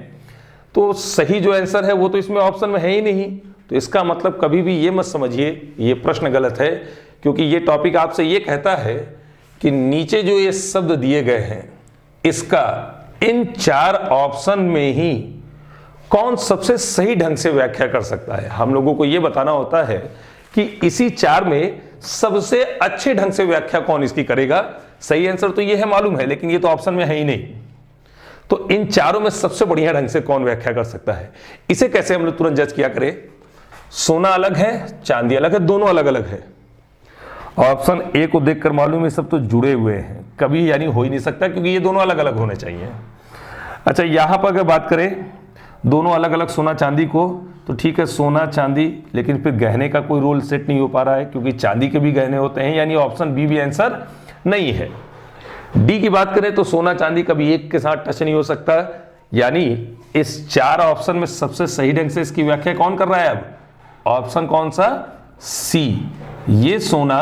तो सही जो आंसर है वो तो इसमें ऑप्शन में है ही नहीं। तो इसका मतलब कभी भी ये मत समझिए ये प्रश्न गलत है, क्योंकि ये टॉपिक आपसे ये कहता है कि नीचे जो ये शब्द दिए गए हैं इसका इन 4 ऑप्शन में ही कौन सबसे सही ढंग से व्याख्या कर सकता है। हम लोगों को ये बताना होता है कि इसी 4 में सबसे अच्छे ढंग से व्याख्या कौन इसकी करेगा। सही आंसर तो ये है मालूम है, लेकिन ये तो ऑप्शन में है ही नहीं। तो इन 4 में सबसे बढ़िया ढंग से कौन व्याख्या कर सकता है, इसे कैसे हम लोग तुरंत जज किया करें। सोना अलग है, चांदी अलग है, दोनों अलग अलग है। ऑप्शन ए को देखकर मालूम है सब तो जुड़े हुए हैं, कभी यानी हो ही नहीं सकता, क्योंकि ये दोनों अलग अलग होने चाहिए। अच्छा, यहां पर अगर बात करें दोनों अलग अलग सोना चांदी को, तो ठीक है सोना चांदी, लेकिन फिर गहने का कोई रोल सेट नहीं हो पा रहा है, क्योंकि चांदी के भी गहने होते हैं, यानी ऑप्शन बी भी आंसर नहीं है। डी की बात करें तो सोना चांदी कभी एक के साथ टच नहीं हो सकता, यानी इस 4 ऑप्शन में सबसे सही ढंग से इसकी व्याख्या कौन कर रहा है। अब ऑप्शन कौन सा, सी। ये सोना,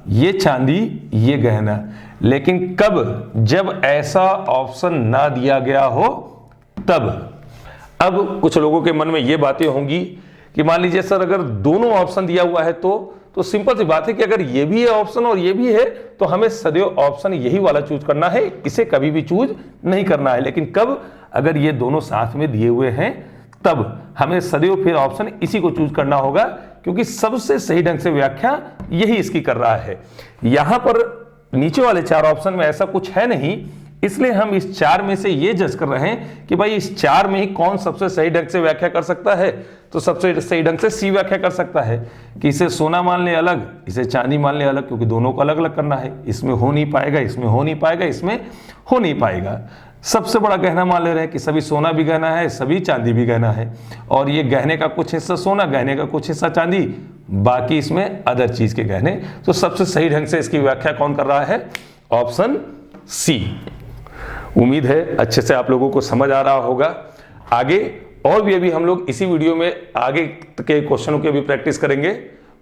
ये चांदी, ये गहना। लेकिन कब, जब ऐसा ऑप्शन ना दिया गया हो तब। अब कुछ लोगों के मन में ये बातें होंगी कि मान लीजिए सर अगर दोनों ऑप्शन दिया हुआ है तो सिंपल सी बात है कि अगर ये भी है ऑप्शन और ये भी है तो हमें सदैव ऑप्शन यही वाला चूज करना है, इसे कभी भी चूज नहीं करना है। लेकिन कब, अगर ये दोनों साथ में दिए हुए हैं तब हमें सदैव फिर ऑप्शन इसी को चूज करना होगा, क्योंकि सबसे सही ढंग से व्याख्या यही इसकी कर रहा है। यहां पर नीचे वाले 4 ऑप्शन में ऐसा कुछ है नहीं, इसलिए हम इस 4 में से ये जज कर रहे हैं कि भाई इस 4 में ही कौन सबसे सही ढंग से व्याख्या कर सकता है। तो सबसे सही ढंग से सी व्याख्या कर सकता है कि इसे सोना मान ले अलग, इसे चांदी मान ले अलग, क्योंकि दोनों को अलग अलग करना है। इसमें हो नहीं पाएगा, इसमें हो नहीं पाएगा, इसमें हो नहीं पाएगा। सबसे बड़ा गहना मान ले रहे हैं कि सभी सोना भी गहना है, सभी चांदी भी गहना है, और ये गहने का कुछ हिस्सा सोना, गहने का कुछ हिस्सा चांदी, बाकी इसमें अदर चीज के गहने। तो सबसे सही ढंग से इसकी व्याख्या कौन कर रहा है, ऑप्शन सी। उम्मीद है अच्छे से आप लोगों को समझ आ रहा होगा। आगे और भी अभी हम लोग इसी वीडियो में आगे के क्वेश्चनों की भी प्रैक्टिस करेंगे,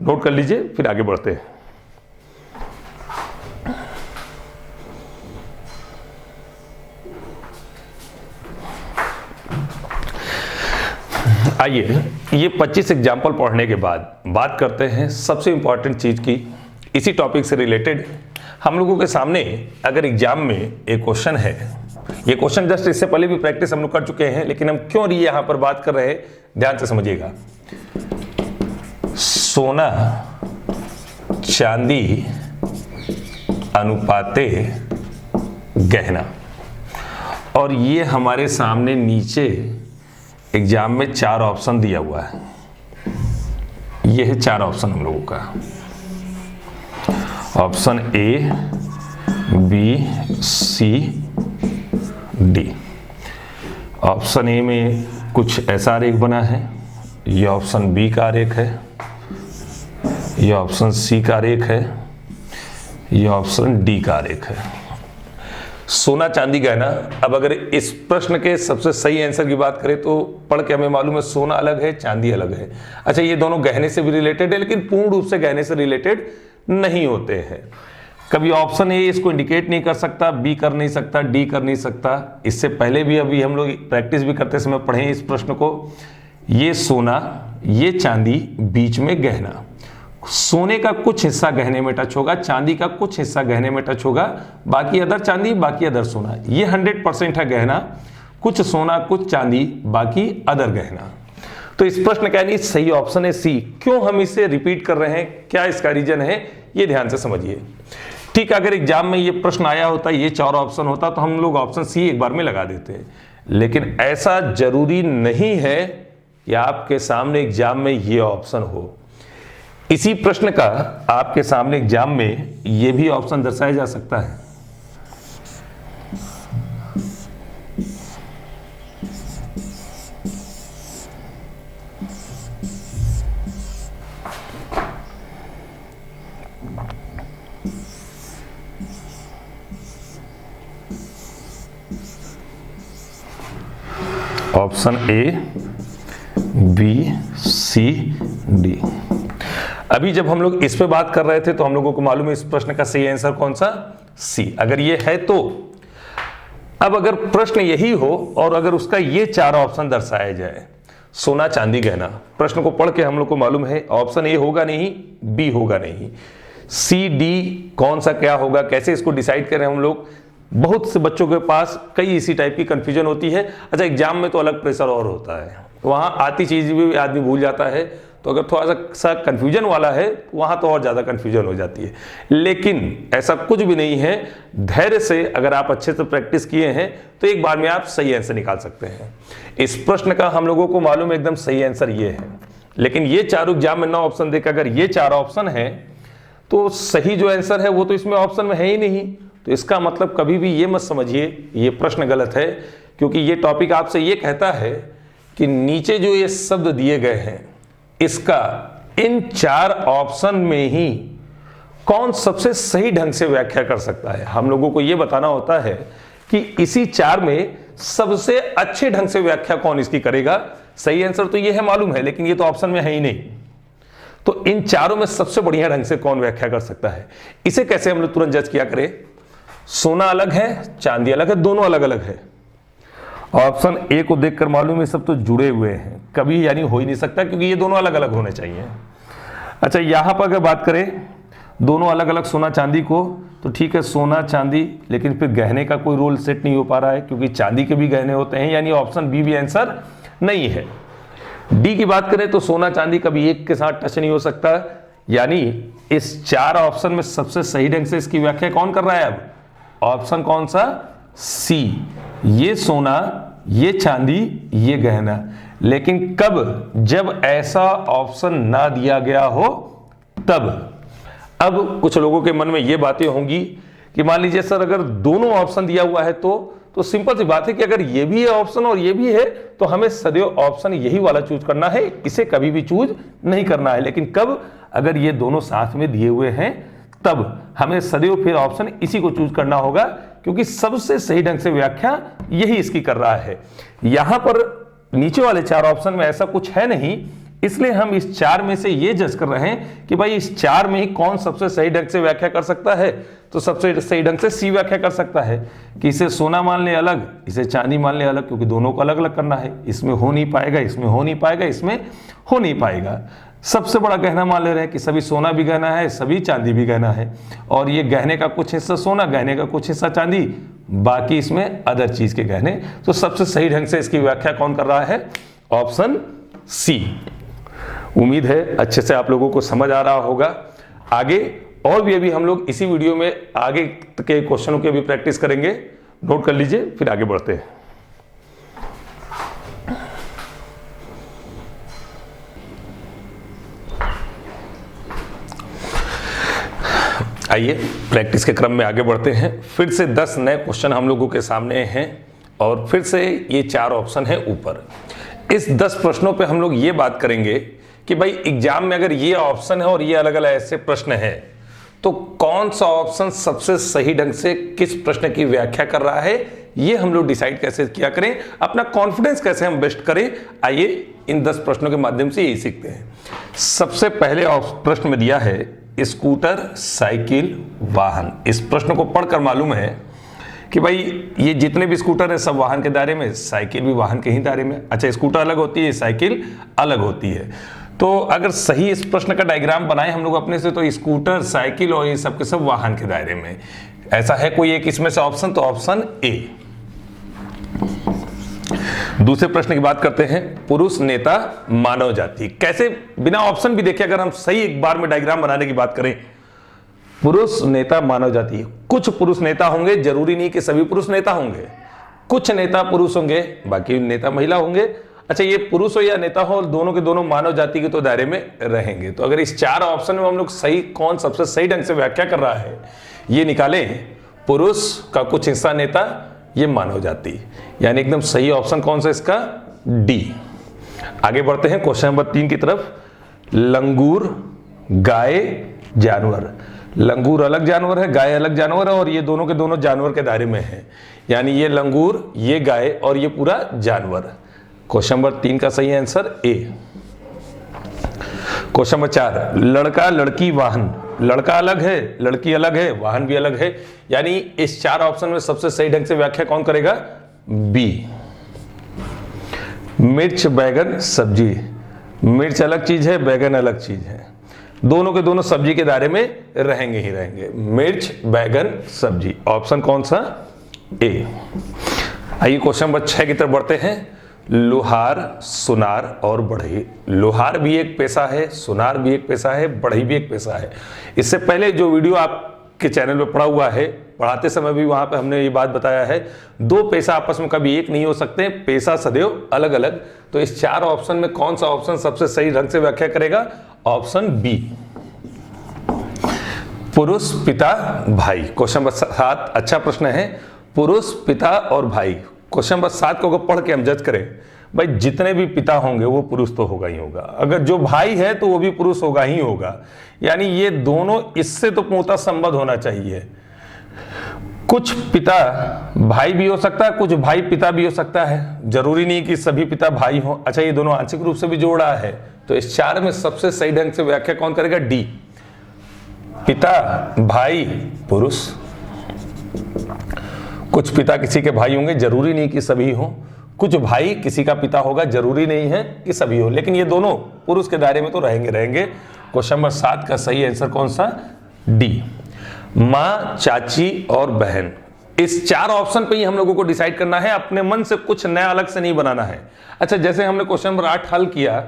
नोट कर लीजिए, फिर आगे बढ़ते हैं। आइए ये 25 एग्जाम्पल पढ़ने के बाद बात करते हैं सबसे इंपॉर्टेंट चीज की। इसी टॉपिक से रिलेटेड हम लोगों के सामने अगर एग्जाम में एक क्वेश्चन है, ये क्वेश्चन जस्ट इससे पहले भी प्रैक्टिस हम लोग कर चुके हैं, लेकिन हम क्यों नहीं यहां पर बात कर रहे हैं, ध्यान से समझिएगा। सोना चांदी अनुपाते गहना, और ये हमारे सामने नीचे एग्जाम में 4 ऑप्शन दिया हुआ है। ये है 4 ऑप्शन हम लोगों का, option A, B, C, D. Option A में कुछ ऐसा आरेख बना है, ये ऑप्शन बी का आरेख है, ये ऑप्शन सी का आरेख है, ये ऑप्शन डी का आरेख है। सोना चांदी गहना। अब अगर इस प्रश्न के सबसे सही आंसर की बात करें तो पढ़ के हमें मालूम है सोना अलग है, चांदी अलग है। अच्छा, ये दोनों गहने से भी रिलेटेड है, लेकिन पूर्ण रूप से गहने से रिलेटेड नहीं होते हैं। कभी ऑप्शन ए इसको इंडिकेट नहीं कर सकता, बी कर नहीं सकता, डी कर नहीं सकता। इससे पहले भी अभी हम लोग प्रैक्टिस भी करते समय पढ़े इस प्रश्न को। ये सोना, ये चांदी, बीच में गहना। सोने का कुछ हिस्सा गहने में टच होगा, चांदी का कुछ हिस्सा गहने में टच होगा, बाकी अदर चांदी, बाकी अदर सोना। ये 100% है गहना, कुछ सोना कुछ चांदी, बाकी अदर गहना। तो इस प्रश्न का यानी सही ऑप्शन है सी। क्यों हम इसे रिपीट कर रहे हैं, क्या इसका रीजन है, ये ध्यान से समझिए। ठीक, अगर एग्जाम में ये प्रश्न आया होता, ये 4 ऑप्शन होता, तो हम लोग ऑप्शन सी एक बार में लगा देते हैं, लेकिन ऐसा जरूरी नहीं है कि आपके सामने एग्जाम में ये ऑप्शन हो। इसी प्रश्न का आपके सामने एग्जाम में ये भी ऑप्शन दर्शाया जा सकता है। Option A, B, C, D. अभी जब हम लोग इस पे बात कर रहे थे तो हम लोगों को मालूम है इस प्रश्न का सही आंसर कौन सा, सी। अगर ये है तो अब अगर प्रश्न यही हो और अगर उसका ये 4 ऑप्शन दर्शाया जाए, सोना चांदी गहना, प्रश्न को पढ़ के हम लोग को मालूम है ऑप्शन ए होगा नहीं, बी होगा नहीं, सी, डी कौन सा क्या होगा, कैसे इसको डिसाइड करें हम लोग। बहुत से बच्चों के पास कई इसी टाइप की कंफ्यूजन होती है। अच्छा, एग्जाम में तो अलग प्रेशर और होता है, वहां आती चीज भी आदमी भूल जाता है, तो अगर थोड़ा सा कंफ्यूजन वाला है वहां तो और ज्यादा कंफ्यूजन हो जाती है। लेकिन ऐसा कुछ भी नहीं है, धैर्य से अगर आप अच्छे से प्रैक्टिस किए हैं तो एक बार में आप सही आंसर निकाल सकते हैं। इस प्रश्न का हम लोगों को मालूम है एकदम सही आंसर ये है, लेकिन ये 4 एग्जाम में 9 ऑप्शन देकर अगर ये 4 ऑप्शन है तो सही जो आंसर है वो तो इसमें ऑप्शन में है ही नहीं। तो इसका मतलब कभी भी ये मत समझिए ये प्रश्न गलत है, क्योंकि ये टॉपिक आपसे ये कहता है कि नीचे जो ये शब्द दिए गए हैं इसका इन 4 ऑप्शन में ही कौन सबसे सही ढंग से व्याख्या कर सकता है। हम लोगों को यह बताना होता है कि इसी 4 में सबसे अच्छे ढंग से व्याख्या कौन इसकी करेगा। सही आंसर तो यह है मालूम है, लेकिन ये तो ऑप्शन में है ही नहीं। तो इन 4 में सबसे बढ़िया ढंग से कौन व्याख्या कर सकता है, इसे कैसे हम लोग तुरंत जज किया करें। सोना अलग है, चांदी अलग है, दोनों अलग अलग है। ऑप्शन ए को देखकर मालूम है सब तो जुड़े हुए हैं, कभी यानी हो ही नहीं सकता, क्योंकि ये दोनों अलग अलग होने चाहिए। अच्छा, यहां पर अगर बात करें दोनों अलग अलग सोना चांदी को, तो ठीक है सोना चांदी, लेकिन फिर गहने का कोई रोल सेट नहीं हो पा रहा है, क्योंकि चांदी के भी गहने होते हैं, यानी ऑप्शन बी भी आंसर नहीं है। डी की बात करें तो सोना चांदी कभी एक के साथ टच नहीं हो सकता, यानी इस 4 ऑप्शन में सबसे सही ढंग से इसकी व्याख्या कौन कर रहा है। अब ऑप्शन कौन सा, सी। ये सोना, ये चांदी, ये गहना। लेकिन कब, जब ऐसा ऑप्शन ना दिया गया हो तब। अब कुछ लोगों के मन में ये बातें होंगी कि मान लीजिए सर अगर दोनों ऑप्शन दिया हुआ है तो सिंपल सी बात है कि अगर ये भी है ऑप्शन और ये भी है तो हमें सदैव ऑप्शन यही वाला चूज करना है, इसे कभी भी चूज नहीं करना है। लेकिन कब, अगर ये दोनों साथ में दिए हुए हैं तब हमें सदैव फिर ऑप्शन इसी को चूज करना होगा, क्योंकि सबसे सही ढंग से व्याख्या यही इसकी कर रहा है। यहां पर नीचे वाले 4 ऑप्शन में ऐसा कुछ है नहीं, इसलिए हम इस चार में से ये जज कर रहे हैं कि भाई इस चार में ही कौन सबसे सही ढंग से व्याख्या कर सकता है। तो सबसे सही ढंग से सी व्याख्या कर सकता है कि इसे सोना मान ले अलग, इसे चांदी मान ले अलग, क्योंकि दोनों को अलग अलग करना है। इसमें हो नहीं पाएगा, इसमें हो नहीं पाएगा, इसमें हो नहीं पाएगा। सबसे बड़ा गहना मान ले रहे हैं कि सभी सोना भी गहना है, सभी चांदी भी गहना है, और ये गहने का कुछ हिस्सा सोना, गहने का कुछ हिस्सा चांदी, बाकी इसमें अदर चीज के गहने। तो सबसे सही ढंग से इसकी व्याख्या कौन कर रहा है? Option C. उम्मीद है अच्छे से आप लोगों को समझ आ रहा होगा। आगे और भी अभी हम लोग इसी वीडियो में आगे के क्वेश्चनों की भी प्रैक्टिस करेंगे, नोट कर लीजिए, फिर आगे बढ़ते हैं। आइए प्रैक्टिस के क्रम में आगे बढ़ते हैं। फिर से 10 नए क्वेश्चन हम लोगों के सामने हैं और फिर से ये 4 ऑप्शन है ऊपर। इस 10 प्रश्नों पे हम लोग ये बात करेंगे कि भाई एग्जाम में अगर ये ऑप्शन है और ये अलग अलग ऐसे प्रश्न है तो कौन सा ऑप्शन सबसे सही ढंग से किस प्रश्न की व्याख्या कर रहा है, ये हम लोग डिसाइड कैसे किया करें, अपना कॉन्फिडेंस कैसे हम बेस्ट करें। आइए इन 10 प्रश्नों के माध्यम से यही सीखते हैं। सबसे पहले प्रश्न में दिया है स्कूटर, साइकिल, वाहन। इस प्रश्न को पढ़कर मालूम है कि भाई ये जितने भी स्कूटर है सब वाहन के दायरे में, साइकिल भी वाहन के ही दायरे में। अच्छा, स्कूटर अलग होती है, साइकिल अलग होती है। तो अगर सही इस प्रश्न का डायग्राम बनाए हम लोग अपने से, तो स्कूटर, साइकिल और ये सब के सब वाहन के दायरे में। ऐसा है कोई एक इसमें से ऑप्शन, तो ऑप्शन ए। दूसरे प्रश्न की बात करते हैं, पुरुष नेता मानव जाति। कैसे बिना ऑप्शन भी देखे अगर हम सही एक बार में डायग्राम बनाने की बात करें, पुरुष नेता मानव जाति। कुछ पुरुष नेता होंगे, जरूरी नहीं कि सभी पुरुष नेता होंगे, कुछ नेता पुरुष होंगे, बाकी नेता महिला होंगे। अच्छा, ये पुरुष हो या नेता हो, दोनों के दोनों मानव जाति के तो दायरे में रहेंगे। तो अगर इस 4 ऑप्शन में हम लोग सही कौन सबसे सही ढंग से व्याख्या कर रहा है ये निकालें, पुरुष का कुछ हिस्सा नेता, ये मानव जाति, यानी एकदम सही ऑप्शन कौन सा इसका? डी। आगे बढ़ते हैं क्वेश्चन नंबर 3 की तरफ। लंगूर, गाय, जानवर। लंगूर अलग जानवर है, गाय अलग जानवर है, और ये दोनों के दोनों जानवर के दायरे में है, यानी ये लंगूर, ये गाय और ये पूरा जानवर। क्वेश्चन नंबर 3 का सही आंसर ए। क्वेश्चन नंबर 4, लड़का, लड़की, वाहन। लड़का अलग है, लड़की अलग है, वाहन भी अलग है, यानी इस 4 ऑप्शन में सबसे सही ढंग से व्याख्या कौन करेगा? बी। मिर्च, बैगन, सब्जी। मिर्च अलग चीज है, बैगन अलग चीज है, दोनों के दोनों सब्जी के दायरे में रहेंगे ही रहेंगे। मिर्च, बैगन, सब्जी, ऑप्शन कौन सा? ए। आइए क्वेश्चन नंबर 6 की तरफ बढ़ते हैं। लोहार, सुनार और बढ़ई। लोहार भी एक पेशा है, सुनार भी एक पेशा है, बढ़ई भी एक पेशा है। इससे पहले जो वीडियो आपके चैनल पे पढ़ा हुआ है, पढ़ाते समय भी वहां पे हमने ये बात बताया है, 2 पेशा आपस में कभी एक नहीं हो सकते, पेशा सदैव अलग अलग। तो इस 4 ऑप्शन में कौन सा ऑप्शन सबसे सही ढंग से व्याख्या करेगा? ऑप्शन बी, पुरुष, पिता, भाई। क्वेश्चन नंबर 7 अच्छा प्रश्न है, पुरुष, पिता और भाई। क्वेश्चन नंबर 7 को अगर पढ़ के हम जज करें, भाई जितने भी पिता होंगे वो पुरुष तो होगा ही होगा, अगर जो भाई है तो वो भी पुरुष होगा ही होगा, यानी ये दोनों इससे तो पूर्णतः संबद्ध होना चाहिए। कुछ पिता भाई भी हो सकता है, कुछ भाई पिता भी हो सकता है, जरूरी नहीं कि सभी पिता भाई हो। अच्छा, ये दोनों आंशिक रूप से भी जोड़ रहा है, तो इस 4 में सबसे सही ढंग से व्याख्या कौन करेगा? डी, पिता, भाई, पुरुष। कुछ पिता किसी के भाई होंगे, जरूरी नहीं कि सभी हो, कुछ भाई किसी का पिता होगा, जरूरी नहीं है कि सभी हो, लेकिन ये दोनों पुरुष के दायरे में तो रहेंगे। क्वेश्चन नंबर 7 का सही आंसर कौन सा? डी, माँ, चाची और बहन। इस 4 ऑप्शन पे ही हम लोगों को डिसाइड करना है, अपने मन से कुछ नया अलग से नहीं बनाना है। अच्छा, जैसे हमने क्वेश्चन नंबर 8 हल किया,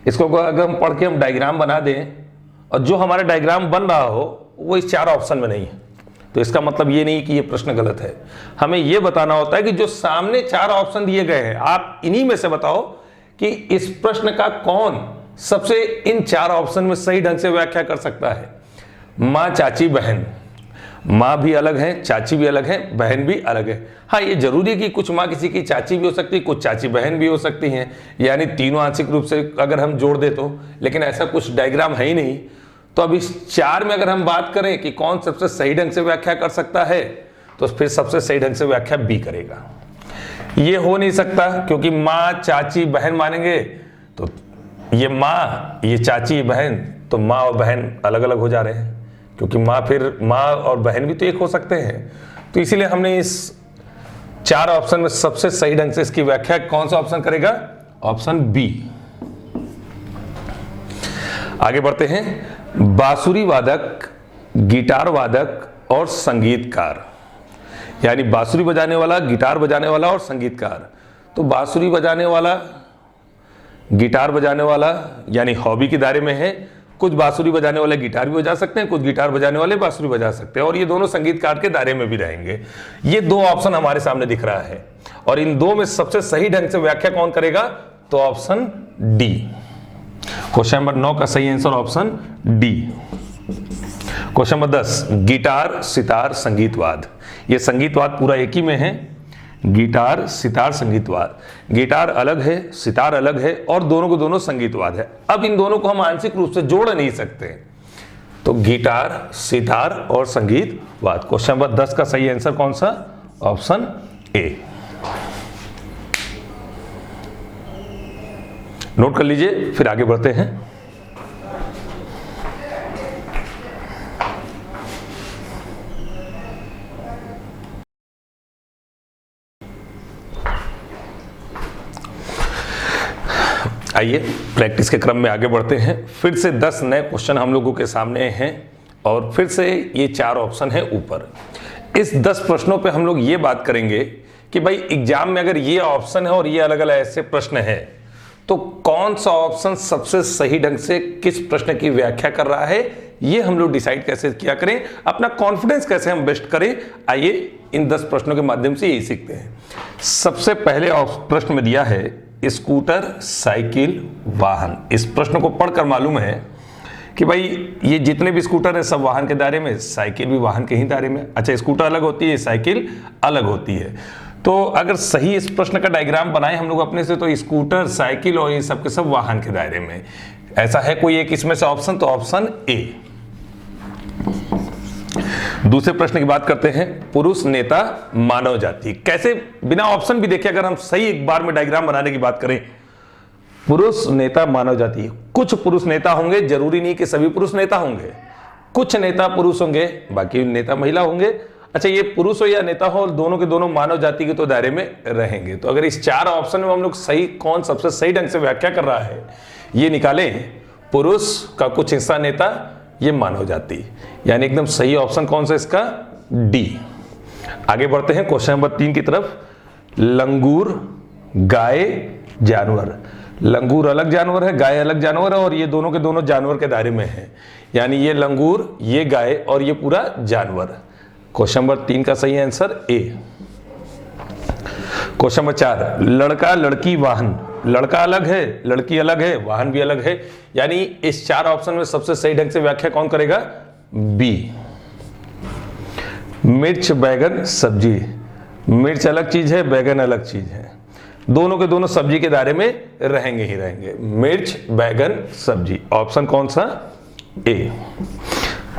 इसको अगर हम पढ़ के हम डायग्राम बना दें और जो हमारा डायग्राम बन रहा हो वो इस 4 ऑप्शन में नहीं है, तो इसका मतलब ये नहीं कि ये प्रश्न गलत है। हमें ये बताना होता है कि जो सामने 4 ऑप्शन दिए गए हैं, आप इन्हीं में से बताओ कि इस प्रश्न का कौन सबसे इन 4 ऑप्शन में सही ढंग से व्याख्या कर सकता है। माँ, चाची, बहन। माँ भी अलग है, चाची भी अलग है, बहन भी अलग है। हाँ, ये जरूरी है कि कुछ माँ किसी की चाची भी हो सकती है, कुछ चाची बहन भी हो सकती हैं, यानी तीनों आंशिक रूप से अगर हम जोड़ दे तो, लेकिन ऐसा कुछ डायग्राम है ही नहीं। तो अब इस 4 में अगर हम बात करें कि कौन सबसे सही ढंग से व्याख्या कर सकता है, तो फिर सबसे सही ढंग से व्याख्या बी करेगा। ये हो नहीं सकता, क्योंकि माँ, चाची, बहन मानेंगे तो ये माँ, ये चाची, ये बहन, तो माँ और बहन अलग अलग हो जा रहे हैं, क्योंकि माँ फिर माँ और बहन भी तो एक हो सकते हैं। तो इसीलिए हमने इस 4 ऑप्शन में सबसे सही ढंग से इसकी व्याख्या कौन सा ऑप्शन करेगा? Option B. आगे बढ़ते हैं। बांसुरी वादक, गिटार वादक और संगीतकार, यानी बांसुरी बजाने वाला, गिटार बजाने वाला और संगीतकार। तो बांसुरी बजाने वाला, गिटार बजाने वाला यानी हॉबी के दायरे में है। कुछ बांसुरी बजाने वाले गिटार भी बजा सकते हैं, कुछ गिटार बजाने वाले बांसुरी बजा सकते हैं, और ये दोनों संगीतकार के दायरे में भी रहेंगे। ये 2 ऑप्शन हमारे सामने दिख रहा है, और इन 2 में सबसे सही ढंग से व्याख्या कौन करेगा? तो ऑप्शन डी। क्वेश्चन नंबर 9 का सही answer option D. Question number 10, guitar, sitar, संगीतवाद। ये संगीतवाद पूरा एक ही में है, गिटार, सितार, संगीतवाद। गिटार अलग है, सितार अलग है, और दोनों को दोनों संगीतवाद है। अब इन दोनों को हम आंशिक रूप से जोड़ नहीं सकते, तो गिटार, सितार और संगीतवाद। क्वेश्चन नंबर 10 का सही आंसर कौन सा? Option A. नोट कर लीजिए, फिर आगे बढ़ते हैं। आइए प्रैक्टिस के क्रम में आगे बढ़ते हैं। फिर से 10 नए क्वेश्चन हम लोगों के सामने हैं, और फिर से ये 4 ऑप्शन है ऊपर। इस 10 प्रश्नों पे हम लोग ये बात करेंगे कि भाई एग्जाम में अगर ये ऑप्शन है और ये अलग अलग ऐसे प्रश्न है, तो कौन सा ऑप्शन सबसे सही ढंग से किस प्रश्न की व्याख्या कर रहा है, ये हम लोग डिसाइड कैसे किया करें, अपना कॉन्फिडेंस कैसे हम बेस्ट करें। आइए इन 10 प्रश्नों के माध्यम से यही सीखते हैं। सबसे पहले प्रश्न में दिया है स्कूटर, साइकिल, वाहन। इस प्रश्न को पढ़कर मालूम है कि भाई ये जितने भी स्कूटर है सब वाहन के दायरे में, साइकिल भी वाहन के ही दायरे में। अच्छा, स्कूटर अलग होती है, साइकिल अलग होती है। तो अगर सही इस प्रश्न का डायग्राम बनाए हम लोग अपने से, तो स्कूटर, साइकिल और ये सब के सब वाहन के दायरे में। ऐसा है कोई एक इसमें से ऑप्शन, तो ऑप्शन ए। दूसरे प्रश्न की बात करते हैं, पुरुष नेता, मानव जाति। कैसे बिना ऑप्शन भी देखे अगर हम सही एक बार में डायग्राम बनाने की बात करें, पुरुष नेता, मानव जाति। कुछ पुरुष नेता होंगे, जरूरी नहीं कि सभी पुरुष नेता होंगे। कुछ नेता पुरुष होंगे, बाकी नेता महिला होंगे। अच्छा, ये पुरुष हो या नेता हो, दोनों के दोनों मानव जाति के तो दायरे में रहेंगे। तो अगर इस 4 ऑप्शन में हम लोग सही कौन सबसे सही ढंग से व्याख्या कर रहा है ये निकालें, पुरुष का कुछ हिस्सा नेता, ये मानव जाति, यानी एकदम सही ऑप्शन कौन सा इसका? डी। आगे बढ़ते हैं क्वेश्चन नंबर 3 की तरफ। लंगूर, गाय, जानवर। लंगूर अलग जानवर है, गाय अलग जानवर है, और ये दोनों के दोनों जानवर के दायरे में है, यानी ये लंगूर, ये गाय और ये पूरा जानवर। क्वेश्चन नंबर 3 का सही आंसर ए। क्वेश्चन नंबर 4, लड़का, लड़की, वाहन। लड़का अलग है, लड़की अलग है, वाहन भी अलग है, यानी इस 4 ऑप्शन में सबसे सही ढंग से व्याख्या कौन करेगा? बी। मिर्च, बैगन, सब्जी। मिर्च अलग चीज है, बैगन अलग चीज है, दोनों के दोनों सब्जी के दायरे में रहेंगे ही रहेंगे। मिर्च, बैगन, सब्जी। ऑप्शन कौन सा? ए।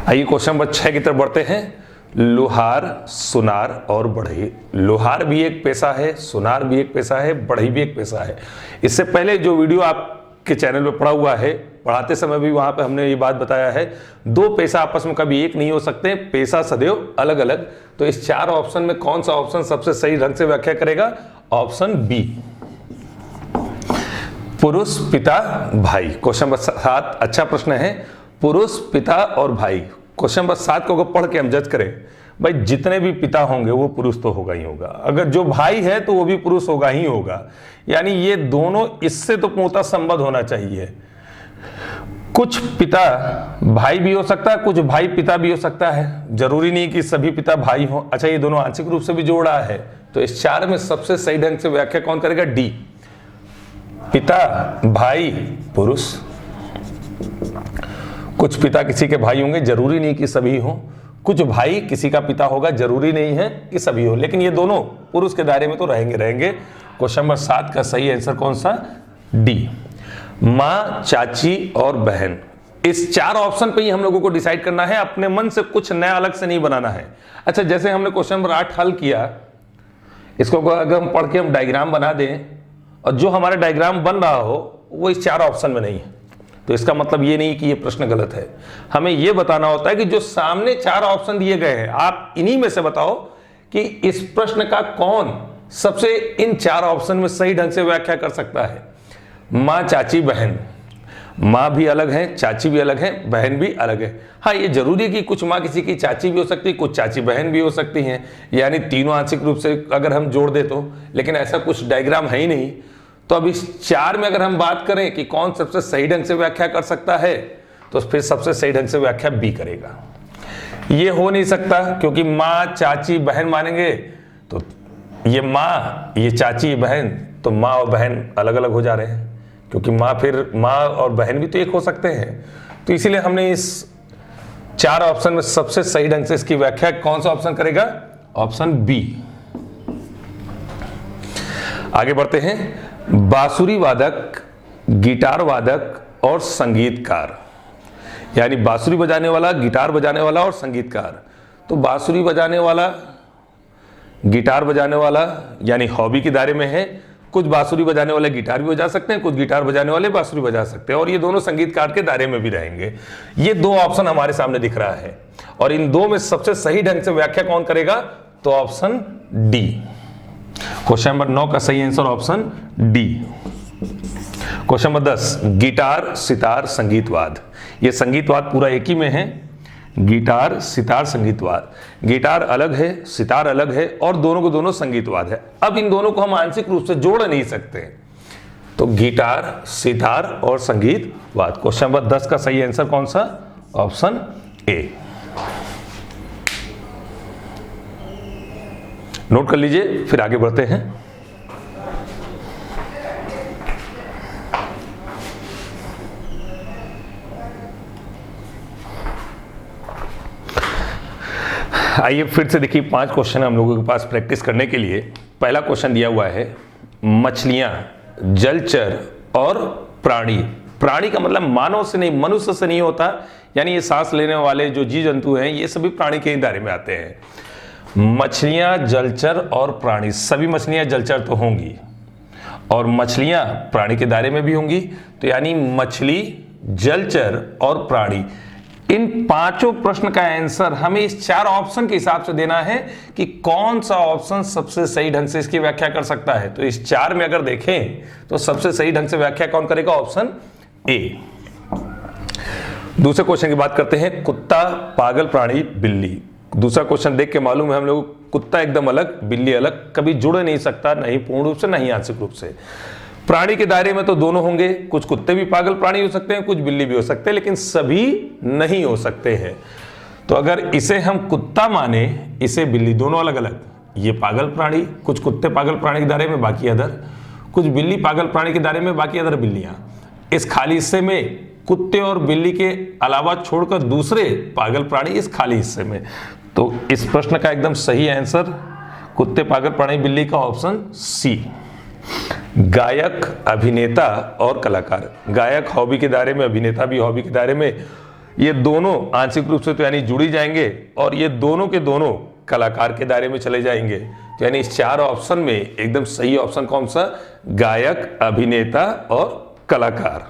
आइए क्वेश्चन नंबर 6 की तरफ बढ़ते हैं। लोहार, सुनार और बढ़ई। लोहार भी एक पेशा है, सुनार भी एक पेशा है, बढ़ई भी एक पेशा है। इससे पहले जो वीडियो आपके चैनल पे पढ़ा हुआ है, पढ़ाते समय भी वहां पे हमने ये बात बताया है, 2 पेशा आपस में कभी एक नहीं हो सकते, पेशा सदैव अलग अलग। तो इस 4 ऑप्शन में कौन सा ऑप्शन सबसे सही ढंग से व्याख्या करेगा? ऑप्शन बी, पुरुष, पिता, भाई। क्वेश्चन नंबर 7 अच्छा प्रश्न है, पुरुष, पिता और भाई। क्वेश्चन नंबर 7 को पढ़ के हम जज करें, भाई जितने भी पिता होंगे वो पुरुष तो होगा ही होगा, अगर जो भाई है तो वो भी पुरुष होगा ही होगा, यानी ये दोनों इससे तो पूर्णतः संबद्ध होना चाहिए। कुछ पिता भाई भी हो सकता है, कुछ भाई पिता भी हो सकता है, जरूरी नहीं कि सभी पिता भाई हो। अच्छा, ये दोनों आंशिक रूप से भी जोड़ा है, तो इस 4 में सबसे सही ढंग से व्याख्या कौन करेगा? डी, पिता, भाई, पुरुष। कुछ पिता किसी के भाई होंगे, जरूरी नहीं कि सभी हो। कुछ भाई किसी का पिता होगा, जरूरी नहीं है कि सभी हो, लेकिन ये दोनों पुरुष के दायरे में तो रहेंगे। क्वेश्चन नंबर 7 का सही आंसर कौन सा? डी, माँ, चाची और बहन। इस 4 ऑप्शन पे ही हम लोगों को डिसाइड करना है, अपने मन से कुछ नया अलग से नहीं बनाना है। अच्छा, जैसे हमने क्वेश्चन नंबर 8 हल किया, इसको अगर हम पढ़ के हम डायग्राम बना दें, और जो हमारा डायग्राम बन रहा हो वो इस 4 ऑप्शन में नहीं है। तो इसका मतलब ये नहीं कि ये प्रश्न गलत है, हमें ये बताना होता है कि जो सामने 4 ऑप्शन दिए गए हैं, आप इन्हीं में से बताओ कि इस प्रश्न का कौन सबसे इन 4 ऑप्शन में सही ढंग से व्याख्या कर सकता है। माँ, चाची, बहन। माँ भी अलग है, चाची भी अलग है, बहन भी अलग है। हाँ, ये जरूरी है कि कुछ माँ किसी की चाची भी हो सकती है, कुछ चाची बहन भी हो सकती हैं, यानी तीनों आंशिक रूप से अगर हम जोड़ दे तो, लेकिन ऐसा कुछ डायग्राम है ही नहीं। तो अब इस 4 में अगर हम बात करें कि कौन सबसे सही ढंग से व्याख्या कर सकता है, तो फिर सबसे सही ढंग से व्याख्या बी करेगा। ये हो नहीं सकता, क्योंकि माँ, चाची, बहन मानेंगे तो ये माँ, ये चाची, ये बहन, तो माँ और बहन अलग अलग हो जा रहे हैं, क्योंकि माँ और बहन भी तो एक हो सकते हैं। तो इसीलिए हमने इस 4 ऑप्शन में सबसे सही ढंग से इसकी व्याख्या कौन सा ऑप्शन करेगा? Option B. आगे बढ़ते हैं। बांसुरी वादक, गिटार वादक और संगीतकार, यानी बांसुरी बजाने वाला, गिटार बजाने वाला और संगीतकार। तो बांसुरी बजाने वाला, गिटार बजाने वाला यानी हॉबी के दायरे में है। कुछ बांसुरी बजाने वाले गिटार भी बजा सकते हैं, कुछ गिटार बजाने वाले बांसुरी बजा सकते हैं, और ये दोनों संगीतकार के दायरे में भी रहेंगे। ये 2 ऑप्शन हमारे सामने दिख रहा है, और इन 2 में सबसे सही ढंग से व्याख्या कौन करेगा? तो ऑप्शन डी। क्वेश्चन नंबर 9 का सही answer option D. Question number 10, guitar, sitar, संगीतवाद। ये संगीतवाद पूरा एक ही में है, गिटार, सितार, संगीतवाद। गिटार अलग है, सितार अलग है, और दोनों को दोनों संगीतवाद है। अब इन दोनों को हम आंशिक रूप से जोड़ नहीं सकते, तो गिटार, सितार और संगीतवाद। क्वेश्चन नंबर 10 का सही आंसर कौन सा? Option A. नोट कर लीजिए, फिर आगे बढ़ते हैं। आइए फिर से देखिए, 5 क्वेश्चन हम लोगों के पास प्रैक्टिस करने के लिए। पहला क्वेश्चन दिया हुआ है, मछलियां, जलचर और प्राणी। प्राणी का मतलब मानव से नहीं, मनुष्य से नहीं होता, यानी ये सांस लेने वाले जो जीव जंतु हैं, ये सभी प्राणी के दायरे में आते हैं। मछलियां, जलचर और प्राणी, सभी मछलियां जलचर तो होंगी, और मछलियां प्राणी के दायरे में भी होंगी। तो यानी मछली, जलचर और प्राणी, इन 5 प्रश्न का आंसर हमें इस 4 ऑप्शन के हिसाब से देना है कि कौन सा ऑप्शन सबसे सही ढंग से इसकी व्याख्या कर सकता है। तो इस 4 में अगर देखें तो सबसे सही ढंग से व्याख्या कौन करेगा? Option A. दूसरे क्वेश्चन की बात करते हैं, कुत्ता, पागल प्राणी, बिल्ली। दूसरा क्वेश्चन देख के मालूम है हम लोग, कुत्ता एकदम अलग, बिल्ली अलग, कभी जुड़ नहीं सकता, नहीं पूर्ण रूप से नहीं आंशिक रूप से। प्राणी के दायरे में तो दोनों होंगे, कुछ कुत्ते भी पागल प्राणी हो सकते हैं, कुछ बिल्ली भी हो सकते हैं, लेकिन सभी नहीं हो सकते हैं। तो अगर इसे हम कुत्ता माने, इसे बिल्ली, दोनों अलग अलग, ये पागल प्राणी, कुछ कुत्ते पागल प्राणी के दायरे में, बाकी अदर, कुछ बिल्ली पागल प्राणी के दायरे में, बाकी अदर बिल्लियां। इस खाली हिस्से में कुत्ते और बिल्ली के अलावा छोड़कर दूसरे पागल प्राणी इस खाली हिस्से में। तो इस प्रश्न का एकदम सही आंसर कुत्ते, पागल प्राणी, बिल्ली का ऑप्शन सी। गायक, अभिनेता और कलाकार। गायक हॉबी के दायरे में, अभिनेता भी हॉबी के दायरे में, ये दोनों आंशिक रूप से तो यानी जुड़ी जाएंगे, और ये दोनों के दोनों कलाकार के दायरे में चले जाएंगे। तो यानी इस 4 ऑप्शन में एकदम सही ऑप्शन कौन सा? गायक, अभिनेता और कलाकार,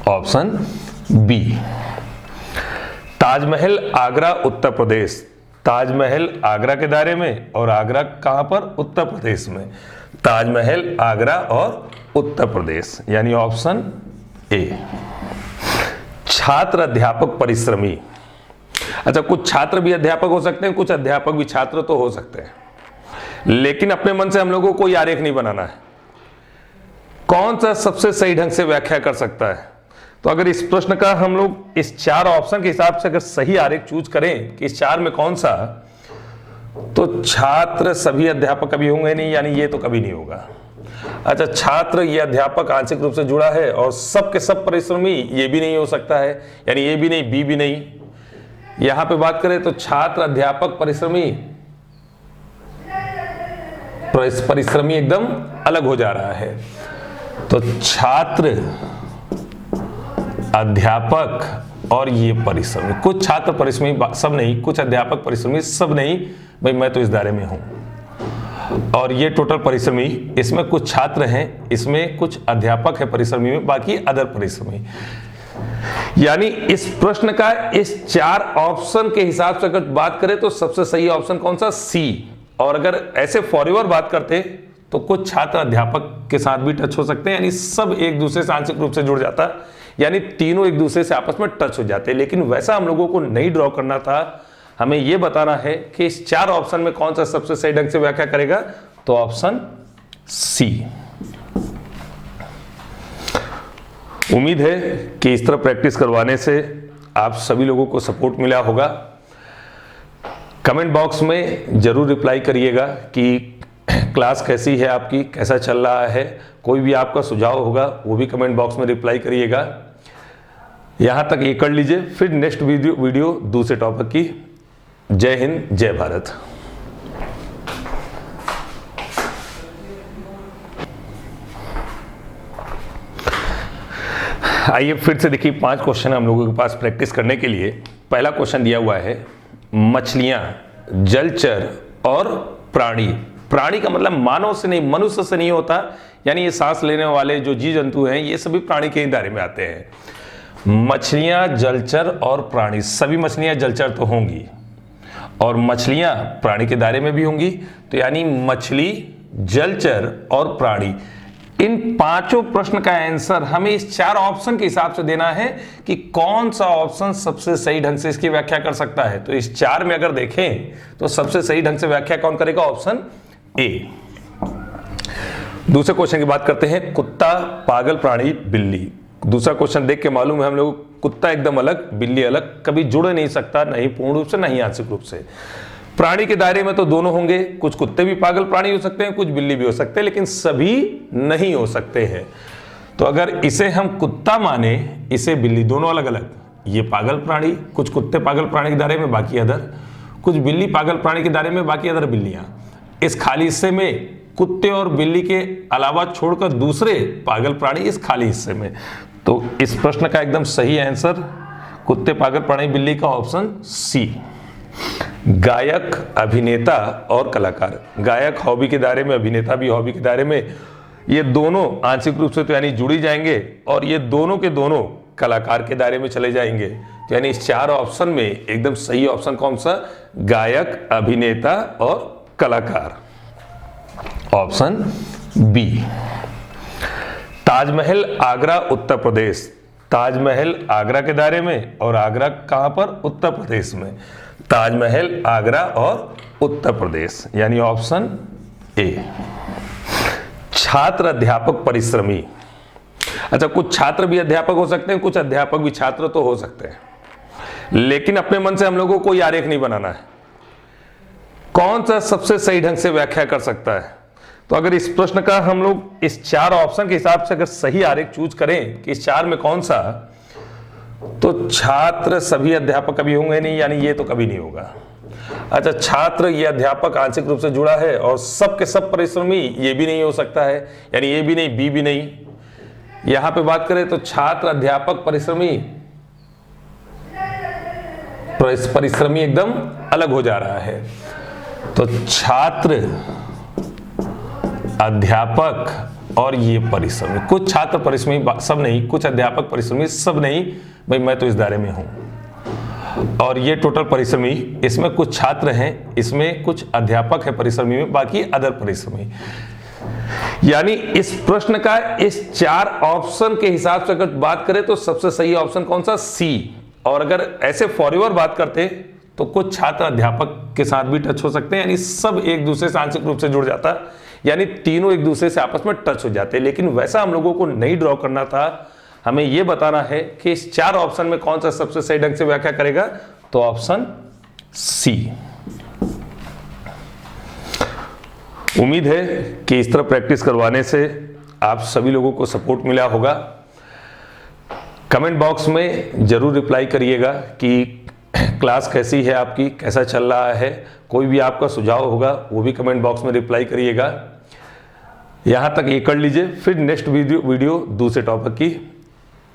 ऑप्शन बी। ताजमहल, आगरा, उत्तर प्रदेश। ताजमहल आगरा के दायरे में, और आगरा कहां पर? उत्तर प्रदेश में। ताजमहल, आगरा और उत्तर प्रदेश, यानी ऑप्शन ए। छात्र, अध्यापक, परिश्रमी। अच्छा, कुछ छात्र भी अध्यापक हो सकते हैं, कुछ अध्यापक भी छात्र तो हो सकते हैं, लेकिन अपने मन से हम लोगों को कोई आरेख नहीं बनाना है। कौन सा सबसे सही ढंग से व्याख्या कर सकता है? तो अगर इस प्रश्न का हम लोग इस 4 ऑप्शन के हिसाब से अगर सही आरेख चूज करें कि इस 4 में कौन सा, तो छात्र सभी अध्यापक कभी होंगे नहीं, यानी ये तो कभी नहीं होगा। अच्छा, छात्र ये अध्यापक आंशिक रूप से जुड़ा है, और सब के सब परिश्रमी, ये भी नहीं हो सकता है, यानी ये भी नहीं, बी भी नहीं। यहां पे बात करें तो छात्र, अध्यापक, परिश्रमी, परिश्रमी एकदम अलग हो जा रहा है। तो छात्र, अध्यापक और ये परिश्रमी, कुछ छात्र परिश्रमी सब नहीं, कुछ अध्यापक परिश्रमी सब नहीं, भाई मैं तो इस दायरे में हूं। और ये टोटल परिश्रमी, इसमें कुछ छात्र हैं, इसमें कुछ अध्यापक है परिश्रमी में, बाकी अदर परिश्रमी। यानी इस प्रश्न का इस 4 ऑप्शन के हिसाब से अगर बात करें तो सबसे सही ऑप्शन कौन सा? सी। और अगर ऐसे फॉरएवर बात करते तो कुछ छात्र अध्यापक के साथ भी टच हो सकते हैं, यानी सब एक दूसरे से आंशिक रूप से जुड़ जाता, यानी तीनों एक दूसरे से आपस में टच हो जाते। लेकिन वैसा हम लोगों को नहीं ड्रॉ करना था, हमें यह बताना है कि इस 4 ऑप्शन में कौन सा सबसे सही ढंग से व्याख्या करेगा, तो ऑप्शन सी। उम्मीद है कि इस तरह प्रैक्टिस करवाने से आप सभी लोगों को सपोर्ट मिला होगा। कमेंट बॉक्स में जरूर रिप्लाई करिएगा कि क्लास कैसी है आपकी, कैसा चल रहा है। कोई भी आपका सुझाव होगा वो भी कमेंट बॉक्स में रिप्लाई करिएगा। यहां तक ये कर लीजिए, फिर नेक्स्ट वीडियो दूसरे टॉपिक की। जय हिंद, जय भारत। आइए फिर से देखिए, 5 क्वेश्चन हम लोगों के पास प्रैक्टिस करने के लिए। पहला क्वेश्चन दिया हुआ है, मछलियां, जलचर और प्राणी। प्राणी का मतलब मानव से नहीं, मनुष्य से नहीं होता, यानी ये सांस लेने वाले जो जीव जंतु हैं ये सभी प्राणी के ही दायरे में आते हैं। मछलियां, जलचर और प्राणी, सभी मछलियां जलचर तो होंगी और मछलियां प्राणी के दायरे में भी होंगी, तो यानी मछली, जलचर और प्राणी, इन 5 प्रश्न का आंसर हमें इस 4 ऑप्शन के हिसाब से देना है कि कौन सा ऑप्शन सबसे सही ढंग से इसकी व्याख्या कर सकता है। तो इस 4 में अगर देखें तो सबसे सही ढंग से व्याख्या कौन करेगा? Option A. दूसरे क्वेश्चन की बात करते हैं, कुत्ता, पागल प्राणी, बिल्ली। दूसरा क्वेश्चन देख के मालूम है हम लोग, कुत्ता एकदम अलग, बिल्ली अलग, कभी जुड़ नहीं सकता, नहीं पूर्ण रूप से नहीं आंशिक रूप से। प्राणी के दायरे में तो दोनों होंगे, कुछ कुत्ते भी पागल प्राणी हो सकते हैं, कुछ बिल्ली भी हो सकते हैं, लेकिन सभी नहीं हो सकते हैं। तो अगर इसे हम कुत्ता माने, इसे बिल्ली, दोनों अलग अलग, ये पागल प्राणी, कुछ कुत्ते पागल प्राणी के दायरे में, बाकी अदर, कुछ बिल्ली पागल प्राणी के दायरे में, बाकी अदर बिल्लियां। इस खाली हिस्से में कुत्ते और बिल्ली के अलावा छोड़कर दूसरे पागल प्राणी इस खाली हिस्से में। तो इस प्रश्न का एकदम सही आंसर कुत्ते, पागल प्राणी, बिल्ली का ऑप्शन सी। गायक, अभिनेता और कलाकार। गायक हॉबी के दायरे में, अभिनेता भी हॉबी के दायरे में, ये दोनों आंशिक रूप से तो यानी जुड़ी जाएंगे, और ये दोनों के दोनों कलाकार के दायरे में चले जाएंगे। तो यानी इस 4 ऑप्शन में एकदम सही ऑप्शन कौन सा? गायक, अभिनेता और कलाकार, ऑप्शन बी। ताजमहल, आगरा, उत्तर प्रदेश। ताजमहल आगरा के दायरे में, और आगरा कहां पर? उत्तर प्रदेश में। ताजमहल, आगरा और उत्तर प्रदेश, यानी ऑप्शन ए। छात्र, अध्यापक, परिश्रमी। अच्छा, कुछ छात्र भी अध्यापक हो सकते हैं, कुछ अध्यापक भी छात्र तो हो सकते हैं, लेकिन अपने मन से हम लोगों को कोई आरेख नहीं बनाना है, कौन सा सबसे सही ढंग से व्याख्या कर सकता है। तो अगर इस प्रश्न का हम लोग इस 4 ऑप्शन के हिसाब से अगर सही आरेख चूज करें कि इस 4 में कौन सा, तो छात्र सभी अध्यापक कभी होंगे नहीं, यानी ये तो कभी नहीं होगा। अच्छा, छात्र ये अध्यापक आंशिक रूप से जुड़ा है, और सब के सब परिश्रमी ये भी नहीं हो सकता है, यानी ए भी नहीं, बी भी नहीं। यहां पे बात करें तो छात्र, अध्यापक, परिश्रमी एकदम अलग हो जा रहा है। तो छात्र, अध्यापक और ये परिश्रमी, कुछ छात्र परिश्रमी सब नहीं, कुछ अध्यापक परिश्रमी सब नहीं, भाई मैं तो इस दायरे में हूं। और ये टोटल परिश्रमी, इसमें कुछ छात्र हैं, इसमें कुछ अध्यापक है परिश्रमी में, बाकी अदर परिश्रमी। यानी इस प्रश्न का इस 4 ऑप्शन के हिसाब से अगर बात करें तो सबसे सही ऑप्शन कौन सा? सी। और अगर ऐसे फॉरएवर बात करते तो कुछ छात्र अध्यापक के साथ भी टच हो सकते हैं, यानी सब एक दूसरे से आंशिक रूप से जुड़ जाता, यानी तीनों एक दूसरे से आपस में टच हो जाते। लेकिन वैसा हम लोगों को नहीं ड्रॉ करना था, हमें यह बताना है कि इस 4 ऑप्शन में कौन सा सबसे सही ढंग से व्याख्या करेगा, तो ऑप्शन सी। उम्मीद है कि इस तरह प्रैक्टिस करवाने से आप सभी लोगों को सपोर्ट मिला होगा। कमेंट बॉक्स में जरूर रिप्लाई करिएगा कि क्लास कैसी है आपकी, कैसा चल रहा है। कोई भी आपका सुझाव होगा वो भी कमेंट बॉक्स में रिप्लाई करिएगा। यहां तक ये कर लीजिए, फिर नेक्स्ट वीडियो दूसरे टॉपिक की।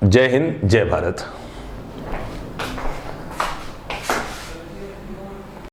जय हिंद, जय भारत।